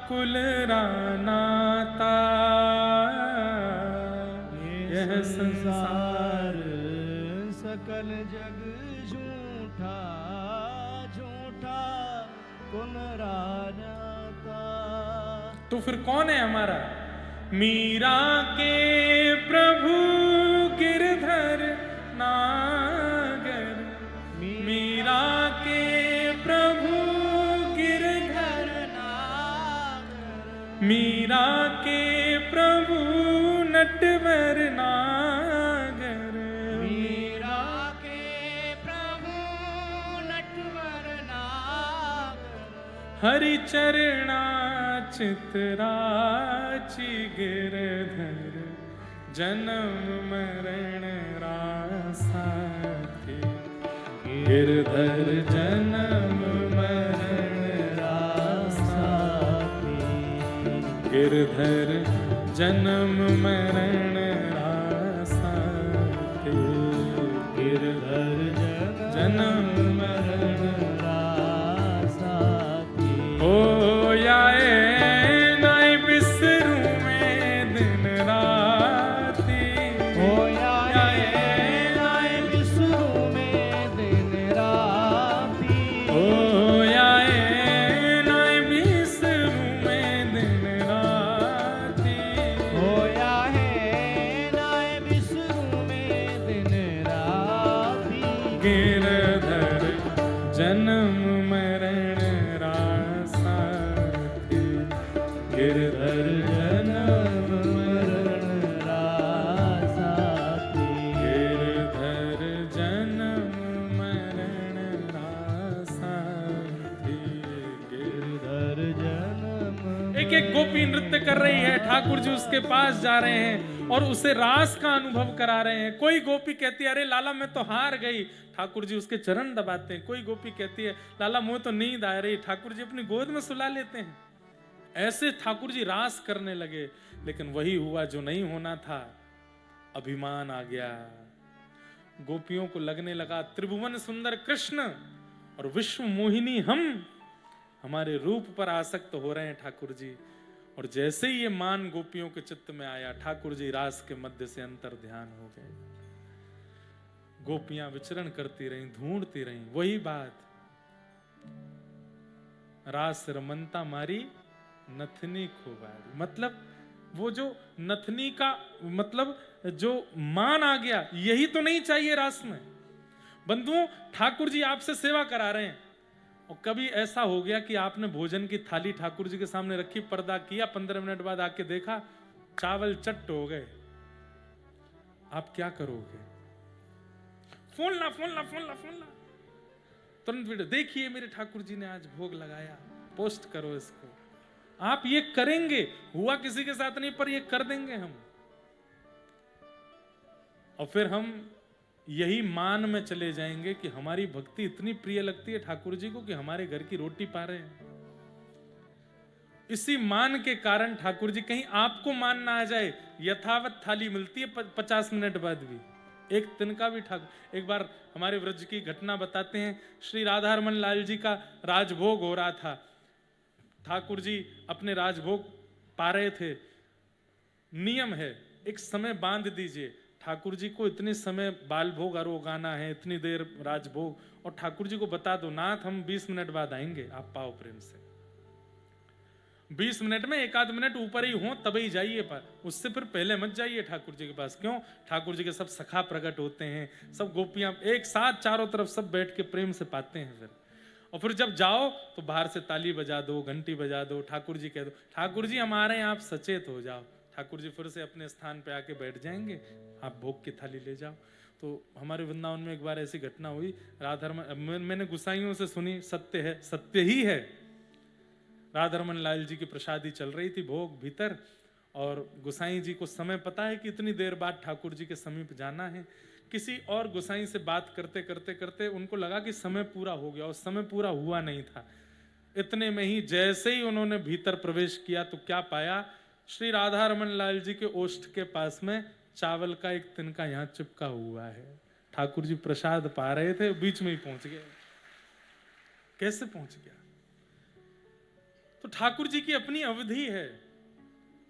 Speaker 1: कुल रानाता। यह संसार
Speaker 2: सकल जग झूठा, झूठा कुल रानाता।
Speaker 1: तो फिर कौन है हमारा? मीरा के प्रभु गिरधर नागर, मीरा के प्रभु गिरधर नागर, मीरा के प्रभु नटवर नागर,
Speaker 2: मीरा के प्रभु नटवर नागर।
Speaker 1: हरि चरणा चितराची गिरधर, जन्म मरण रासा थे। गिरधर जन्म मरण रासा थे। गिरधर जन्म मरण रासा थे। गिरधर जन्म मरण रासा थे। हो याए नाय बिसरू एक एक गोपी नृत्य कर रही है, ठाकुर जी उसके पास जा रहे हैं और उसे रास का अनुभव करा रहे हैं। कोई गोपी कहती है अरे लाला मैं तो हार गई, ठाकुर जी उसके चरण दबाते हैं। कोई गोपी कहती है लाला मुझे तो नींद आ रही, ठाकुर जी अपनी गोद में सुला लेते हैं। ऐसे ठाकुर जी रास करने लगे, लेकिन वही हुआ जो नहीं होना था। अभिमान आ गया, गोपियों को लगने लगा त्रिभुवन सुंदर कृष्ण और विश्व मोहिनी हमारे रूप पर आसक्त हो रहे हैं ठाकुर जी। और जैसे ही ये मान गोपियों के चित्त में आया, ठाकुर जी रास के मध्य से अंतर ध्यान हो गए। गोपियां विचरण करती रहीं, ढूंढती रहीं, वही बात, रास रमनता मारी नथनी खूबारी। मतलब वो जो नथनी का मतलब जो मान आ गया, यही तो नहीं चाहिए रास में। बंधुओं, ठाकुर जी आपसे सेवा करा रहे हैं और कभी ऐसा हो गया कि आपने भोजन की थाली ठाकुर जी के सामने रखी, पर्दा किया, 15 मिनट बाद आके देखा चावल चट्ट हो गए, आप क्या करोगे? फोन ला तुरंत वीडियो देखिए मेरे ठाकुर जी ने आज भोग लगाया, पोस्ट करो इसको। आप ये करेंगे, हुआ किसी के साथ नहीं पर ये कर देंगे हम। और फिर हम यही मान में चले जाएंगे कि हमारी भक्ति इतनी प्रिय लगती है ठाकुर जी को कि हमारे घर की रोटी पा रहे हैं। इसी मान के कारण ठाकुर जी, कहीं आपको मान ना आ जाए, यथावत थाली मिलती है 50 मिनट बाद भी, एक तिनका भी ठाकुर। एक बार हमारे व्रज की घटना बताते हैं, श्री राधारमन लाल जी का राजभोग हो रहा था। ठाकुर जी अपने राजभोग पा रहे थे। नियम है एक समय बांध दीजिए, ठाकुर जी को इतने समय बाल भोग आरोगाना है, इतनी देर राजभोग, और ठाकुर जी को बता दो नाथ हम 20 मिनट बाद आएंगे, आप पाओ प्रेम से। 20 मिनट में एक आध मिनट ऊपर ही हो तभी जाइए, पर उससे फिर पहले मत जाइए ठाकुर जी के पास। क्यों? ठाकुर जी के सब सखा प्रकट होते हैं, सब गोपियां एक साथ चारों तरफ सब बैठ के प्रेम से पाते हैं फिर। और फिर जब जाओ तो बाहर से ताली बजा दो, घंटी बजा दो, ठाकुर जी कह दो ठाकुर जी हमारे यहाँ, आप सचेत हो जाओ। ठाकुर जी फिर से अपने स्थान पे आके बैठ जाएंगे, आप भोग की थाली ले जाओ। तो हमारे वृंदावन में एक बार ऐसी घटना हुई, राधारमन, मैंने गुसाइयों से सुनी, सत्य है, सत्य ही है। राधारमन लाल जी की प्रसादी चल रही थी भोग भीतर, और गुसाई जी को समय पता है कि इतनी देर बाद ठाकुर जी के समीप जाना है। किसी और गुसाई से बात करते करते करते उनको लगा कि समय पूरा हो गया, और समय पूरा हुआ नहीं था। इतने में ही जैसे ही उन्होंने भीतर प्रवेश किया तो क्या पाया, श्री राधारमन लाल जी के ओष्ठ के पास में चावल का एक तिनका यहाँ चिपका हुआ है। ठाकुर जी प्रसाद पा रहे थे, बीच में ही पहुंच गए। कैसे पहुंच गया? तो ठाकुर जी की अपनी अवधि है।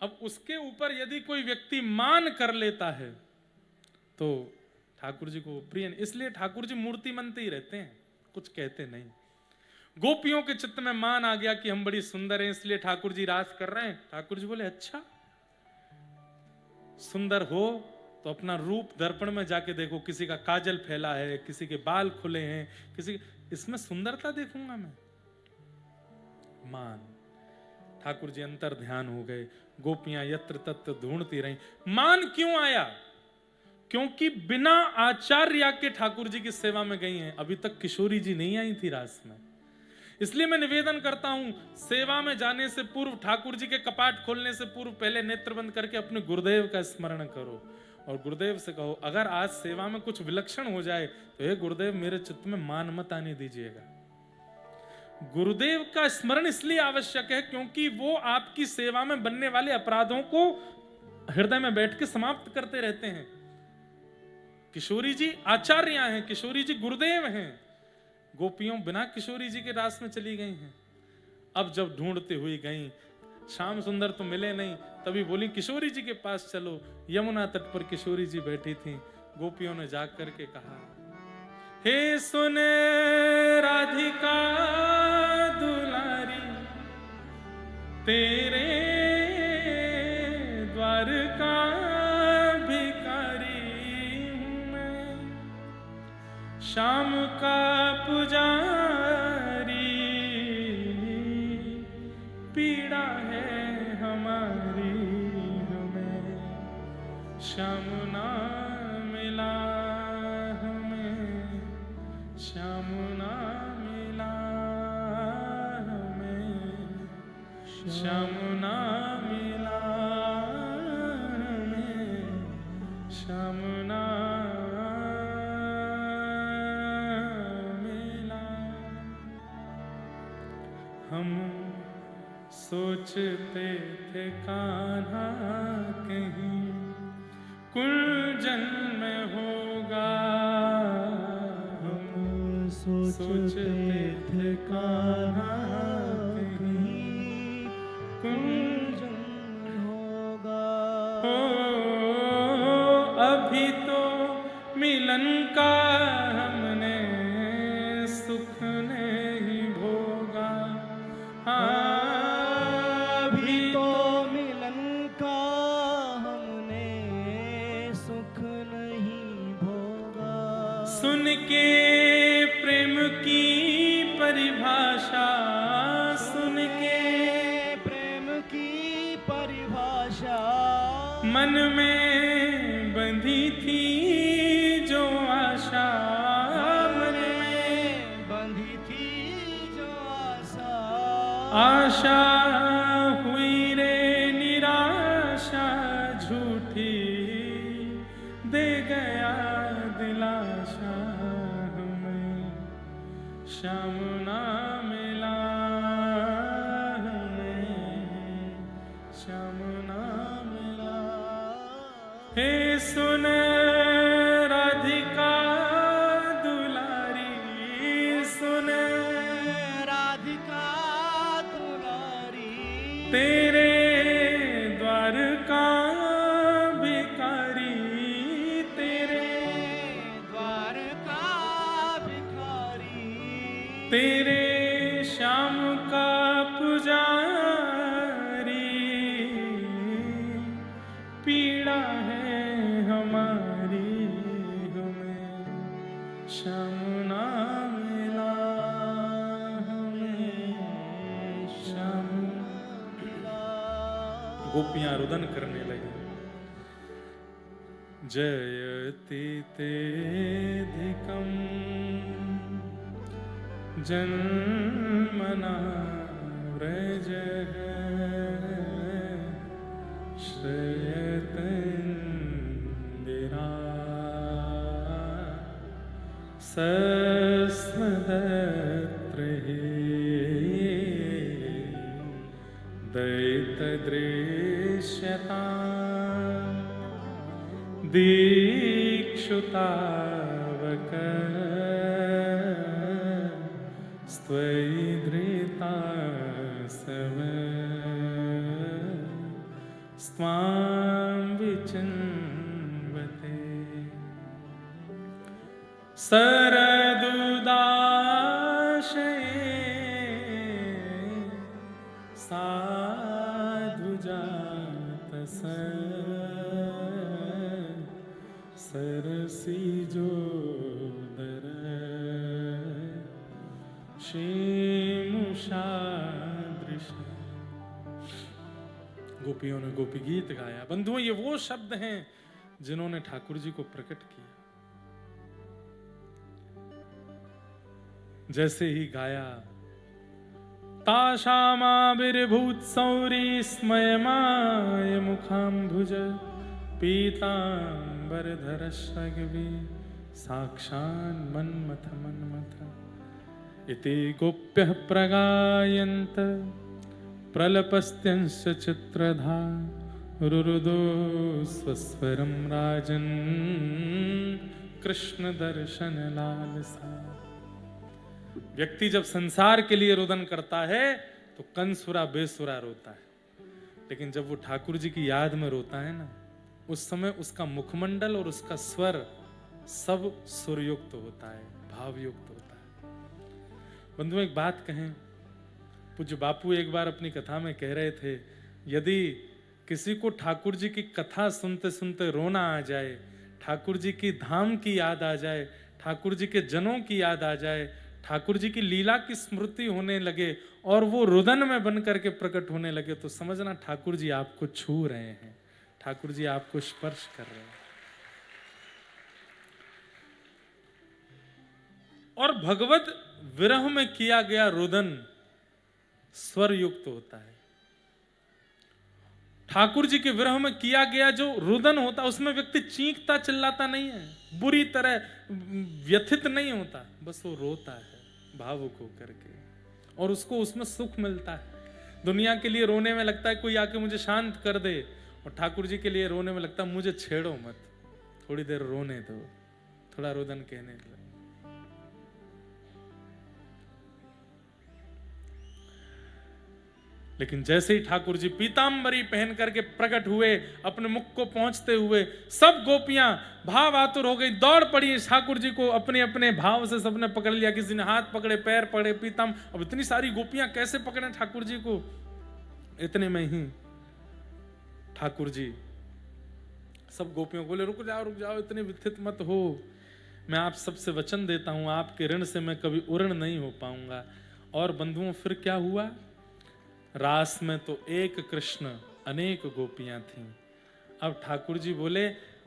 Speaker 1: अब उसके ऊपर यदि कोई व्यक्ति मान कर लेता है तो ठाकुर जी को प्रिय नहीं। इसलिए ठाकुर जी मूर्तिमंत ही रहते हैं, कुछ कहते नहीं। गोपियों के चित्त में मान आ गया कि हम बड़ी सुंदर हैं, इसलिए ठाकुर जी रास कर रहे हैं। ठाकुर जी बोले अच्छा, सुंदर हो तो अपना रूप दर्पण में जाके देखो, किसी का काजल फैला है, किसी के बाल खुले हैं, किसी, इसमें सुंदरता देखूंगा मैं। मान। ठाकुर जी अंतर ध्यान हो गए, गोपियां यत्र तत्र ढूंढती रहीं। मान क्यों आया? क्योंकि बिना आचार्य के ठाकुर जी की सेवा में गई हैं। अभी तक किशोरी जी नहीं आई थी रास में। इसलिए मैं निवेदन करता हूं, सेवा में जाने से पूर्व, ठाकुर जी के कपाट खोलने से पूर्व, पहले नेत्र बंद करके अपने गुरुदेव का स्मरण करो और गुरुदेव से कहो अगर आज सेवा में कुछ विलक्षण हो जाए तो हे गुरुदेव मेरे चित्त में मान मत आने दीजिएगा। गुरुदेव का स्मरण इसलिए आवश्यक है क्योंकि वो आपकी सेवा में बनने वाले अपराधों को हृदय में बैठ के समाप्त करते रहते हैं। किशोरी जी आचार्य हैं, किशोरी जी गुरुदेव हैं। गोपियों बिना किशोरी जी के रास में चली गई हैं। अब जब ढूंढते हुई गई, श्याम सुंदर तो मिले नहीं, तभी बोली किशोरी जी के पास चलो। यमुना तट पर किशोरी जी बैठी थी। गोपियों ने जाग करके कहा, हे सुन राधिका दुलारी, तेरे द्वार का भिखारी हूं मैं, शाम का पुजारी, पीड़ा है हमारी हमें, श्याम ना मिला हमें, श्याम ना मिला हमें, श्याम ना मिला हमें, श्याम ना मिला। हम सोचते थे कान्हा कहीं कुंजन में होगा, हम सोचते थे कान्हा कहीं कुंजन
Speaker 2: होगा।
Speaker 1: हो। अभी तो मिलन का हमने सुख नहीं भोगा,
Speaker 2: अभी तो मिलन का हमने सुख नहीं भोगा।
Speaker 1: सुन के प्रेम की परिभाषा, सुन के
Speaker 2: प्रेम की परिभाषा
Speaker 1: मन में बंधी थी जो आशा, मन में
Speaker 2: बंधी थी जो आशा।
Speaker 1: आशा हुई रे निराशा, झूठी दे गया दिलाशा हमें, श्याम ना मिला हमें, श्याम ना मिला। हे सुन राधिका दुलारी, सुन
Speaker 2: राधिका दुलारी,
Speaker 1: तेरे द्वार का भिखारी, तेरे
Speaker 2: द्वार का भिखारी,
Speaker 1: तेरे श्याम का पुजारी। पीड़ा है हमारी हमें, श्याम ना मिला हमें, श्याम ना मिला। गोपियां रुदन करने लगी। जयति तेधिकं जन्मना व्रजः, श्रयतं गिरा सस्मदत्र दैतदृश्यता दीक्षुतावक स्त्वयिधृता सव स्वां विचिन्वते। सरदुदाशये साधुजातस सरसिजोदर शेमुषादृश। गोपियों ने गोपी गीत गाया। बंधुओं, ये वो शब्द हैं जिन्होंने ठाकुर जी को प्रकट किया। जैसे ही गाया, ताशामाविर्भूत सौरी स्मयमाय मुखाम्भुज पीतांबरधर श्रगवी साक्षान् मन्मथ मन्मथ इति गोप्यः प्रगायन्त प्रलपस्त्यंश चित्रधा रुरुदो स्वस्वरं राजन् कृष्ण दर्शन लालसा। व्यक्ति जब संसार के लिए रुदन करता है तो कंसुरा बेसुरा रोता है, लेकिन जब वो ठाकुर जी की याद में रोता है ना, उस समय उसका मुखमंडल और उसका स्वर सब सुरयुक्त होता है, भावयुक्त होता है। बंधुओं, एक बात कहें, पूज्य बापू एक बार अपनी कथा में कह रहे थे, यदि किसी को ठाकुर जी की कथा सुनते सुनते रोना आ जाए, ठाकुर जी की धाम की याद आ जाए, ठाकुर जी के जनों की याद आ जाए, ठाकुर जी की लीला की स्मृति होने लगे और वो रुदन में बन करके प्रकट होने लगे, तो समझना ठाकुर जी आपको छू रहे हैं, ठाकुर जी आपको स्पर्श कर रहे हैं। और भगवत विरह में किया गया रुदन स्वर युक्त होता है। ठाकुर जी के विरह में किया गया जो रुदन होता, उसमें व्यक्ति चीखता चिल्लाता नहीं है, बुरी तरह व्यथित नहीं होता, बस वो रोता है भावुक होकर के, और उसको उसमें सुख मिलता है। दुनिया के लिए रोने में लगता है कोई आके मुझे शांत कर दे, और ठाकुर जी के लिए रोने में लगता है मुझे छेड़ो मत, थोड़ी देर रोने दो, थोड़ा रुदन कहने दो। लेकिन जैसे ही ठाकुर जी पीतांबरी पहन करके प्रकट हुए, अपने मुख को पहुंचते हुए सब गोपियां भाव आतुर हो गई, दौड़ पड़ी ठाकुर जी को, अपने अपने भाव से सबने पकड़ लिया, किसी ने हाथ पकड़े, पैर पकड़े, पीताम, अब इतनी सारी गोपियां कैसे पकड़े ठाकुर जी को। इतने में ही ठाकुर जी सब गोपियों को बोले रुक जाओ, इतने व्यथित मत हो, मैं आप सबसे वचन देता हूं, आपके ऋण से मैं कभी उऋण नहीं हो पाऊंगा। और बंधुओं फिर क्या हुआ, रास में तो एक कृष्ण अनेक गोपियां थीं। अब ठाकुर जी बोले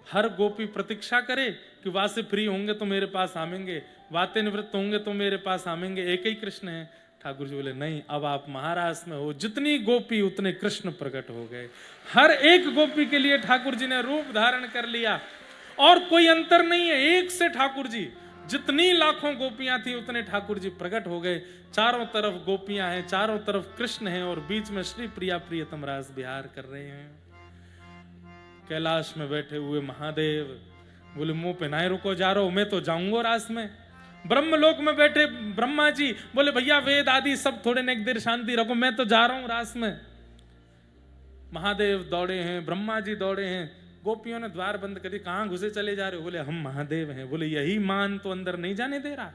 Speaker 1: हर गोपी प्रतीक्षा करे कि वासे फ्री होंगे तो मेरे पास आवेंगे, वाते निवृत्त होंगे तो मेरे पास आवेंगे, एक ही कृष्ण है। ठाकुर जी बोले नहीं, अब आप महारास में हो, जितनी गोपी उतने कृष्ण प्रकट हो गए। हर एक गोपी के लिए ठाकुर जी ने रूप धारण कर लिया, और कोई अंतर नहीं है, एक से ठाकुर जी, जितनी लाखों गोपियां थी उतने ठाकुर जी प्रकट हो गए। चारों तरफ गोपियां हैं, चारों तरफ कृष्ण हैं, और बीच में श्री प्रिया प्रियतम रास विहार कर रहे हैं। कैलाश में बैठे हुए महादेव बोले मुंह पे नाय रुको, जा रहा हूं मैं तो जाऊंगा रास में। ब्रह्मलोक में बैठे ब्रह्मा जी बोले भैया वेद आदि सब थोड़े ने एक देर शांति रखो, मैं तो जा रहा हूं रास में। महादेव दौड़े हैं, ब्रह्मा जी दौड़े हैं, गोपियों ने द्वार बंद कर दिया, कहां घुसे चले जा रहे हो? बोले हम महादेव हैं। बोले यही मान तो अंदर नहीं जाने दे रहा,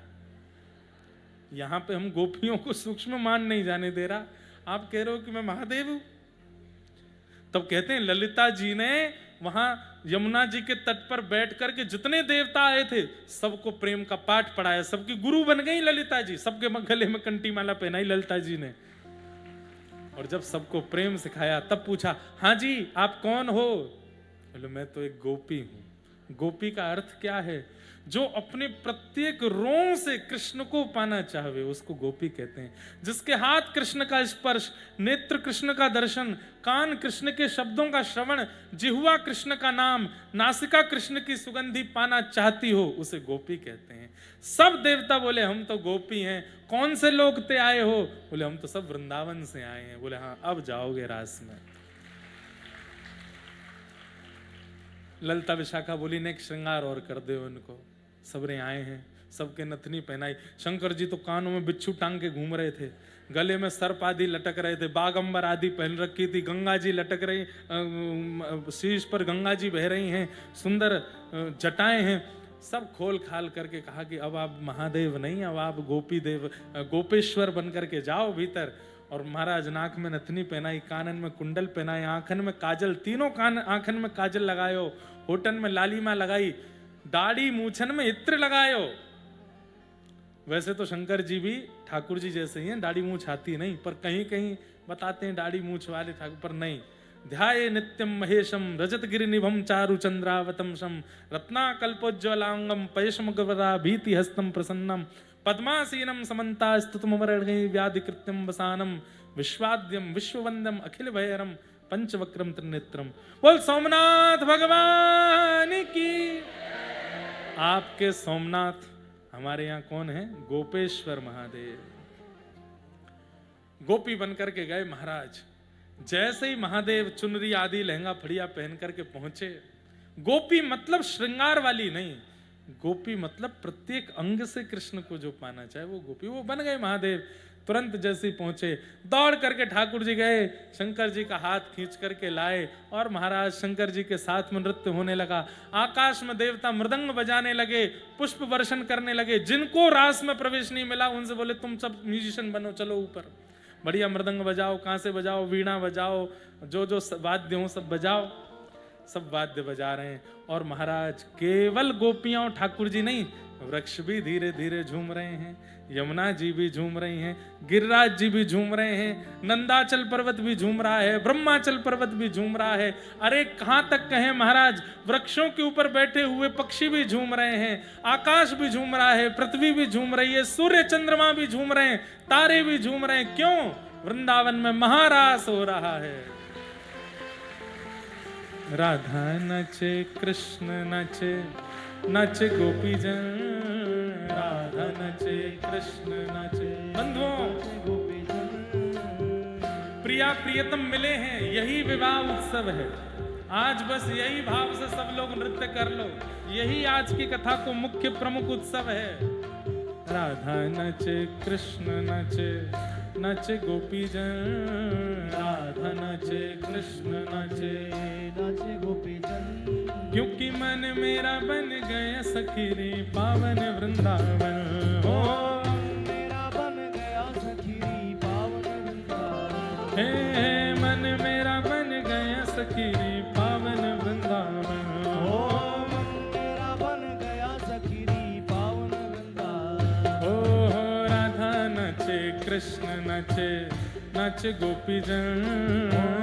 Speaker 1: यहां पे हम गोपियों को सूक्ष्म मान नहीं जाने दे रहा, आप कह रहे हो कि मैं महादेव हूं। तब कहते हैं ललिता जी ने वहां यमुना जी के तट पर बैठ करके जितने देवता आए थे सबको प्रेम का पाठ पढ़ाया, सबकी गुरु बन गई ललिता जी, सबके गले में कंठी माला पहनाई ललिता जी ने। और जब सबको प्रेम सिखाया तब पूछा हाँ जी आप कौन हो? बोले मैं तो एक गोपी हूं। गोपी का अर्थ क्या है? जो अपने प्रत्येक रों से कृष्ण को पाना चाहे उसको गोपी कहते हैं। जिसके हाथ कृष्ण का स्पर्श, नेत्र कृष्ण का दर्शन, कान कृष्ण के शब्दों का श्रवण, जिह्वा कृष्ण का नाम, नासिका कृष्ण की सुगंधी पाना चाहती हो उसे गोपी कहते हैं। सब देवता बोले हम तो गोपी हैं। कौन से लोग ते आए हो? बोले हम तो सब वृंदावन से आए हैं। बोले हाँ अब जाओगे रास में। ललिता विशाखा बोली ने एक श्रृंगार और कर दे उनको। सबरे आए हैं, सबके नथनी पहनाई। शंकर जी तो कानों में बिच्छू टांग के घूम रहे थे, गले में सर्प आदि लटक रहे थे, बागंबर आदि पहन रखी थी, गंगा जी लटक रही, शीश पर गंगा जी बह रही हैं, सुंदर जटाएं हैं। सब खोल खाल करके कहा कि अब आप महादेव नहीं, अब आप गोपी देव गोपेश्वर बन करके जाओ भीतर। और महाराज नाक में नथनी पहनाई, कानन में कुंडल पहनाए, आंखन में काजल, तीनों कान आंखन में काजल लगायो, होठन में लालिमा लगाई, दाढ़ी मूछन में इत्र लगायो। वैसे तो शंकर जी भी ठाकुर जी जैसे ही हैं, दाढ़ी मूछ आती नहीं, पर कहीं कहीं बताते हैं दाढ़ी मूछ वाले ठाकुर, पर नहीं। ध्याये नित्यम महेशम रजत गिरिनिभम चारु चंद्रावतंसम रत्नाकल्पोज्ज्वलांगम पयशम गवरा भीति हस्तम प्रसन्नम पद्मासीनम समन्ता स्तुतमवरणै व्याधिकृत्यम वसानम विश्वाद्यम विश्ववंदम अखिल भैरम पंचवक्रम त्रिनेत्रम। बोल सोमनाथ भगवान की। आपके सोमनाथ हमारे यहाँ कौन है? गोपेश्वर महादेव। गोपी बनकर के गए महाराज। जैसे ही महादेव चुनरी आदि लहंगा फड़िया पहन करके पहुंचे, गोपी मतलब श्रृंगार वाली नहीं, गोपी मतलब प्रत्येक अंग से कृष्ण को जो पाना चाहे वो गोपी, वो बन गए महादेव। तुरंत जैसे ही पहुंचे दौड़ करके ठाकुर जी गए, शंकर जी का हाथ खींच करके लाए और महाराज शंकर जी के साथ में नृत्य होने लगा। आकाश में देवता मृदंग बजाने लगे, पुष्प वर्षण करने लगे। जिनको रास में प्रवेश नहीं मिला उनसे बोले तुम सब म्यूजिशियन बनो, चलो ऊपर, बढ़िया मृदंग बजाओ, कांसे बजाओ, वीणा बजाओ, जो जो वाद्य हो सब बजाओ। सब वाद्य बजा रहे हैं और महाराज केवल गोपियां और ठाकुर जी नहीं, वृक्ष भी धीरे धीरे झूम रहे हैं, यमुना जी भी झूम रही हैं, गिरिराज जी भी झूम रहे हैं, नंदाचल पर्वत भी झूम रहा है, ब्रह्माचल पर्वत भी झूम रहा है। अरे कहां तक कहें महाराज, वृक्षों के ऊपर बैठे हुए पक्षी भी झूम रहे हैं, आकाश भी झूम रहा है, पृथ्वी भी झूम रही है, सूर्य चंद्रमा भी झूम रहे हैं, तारे भी झूम रहे हैं। क्यों? वृंदावन में महारास हो रहा है। राधा नचे कृष्ण नचे नचे गोपी जन, राधा नचे कृष्ण नचे। बंधुओं,
Speaker 2: गोपी जन
Speaker 1: प्रिया प्रियतम मिले हैं, यही विवाह उत्सव है। आज बस यही भाव से सब लोग नृत्य कर लो, यही आज की कथा को मुख्य प्रमुख उत्सव है। राधा नचे कृष्ण नचे नचे गोपी जन, राधा नचे कृष्ण नचे
Speaker 2: नाचे गोपी जन,
Speaker 1: क्योंकि मन मेरा बन गया सखी रे पावन वृंदावन। ओ
Speaker 2: मेरा बन गया सखी पावन वृंदावन।
Speaker 1: हे मन मेरा बन गया सखी रे पावन वृंदावन।
Speaker 2: ओ मेरा बन गया सखी पावन वृंदावन।
Speaker 1: ओ राधा नचे कृष्ण नचे नचे गोपी जन।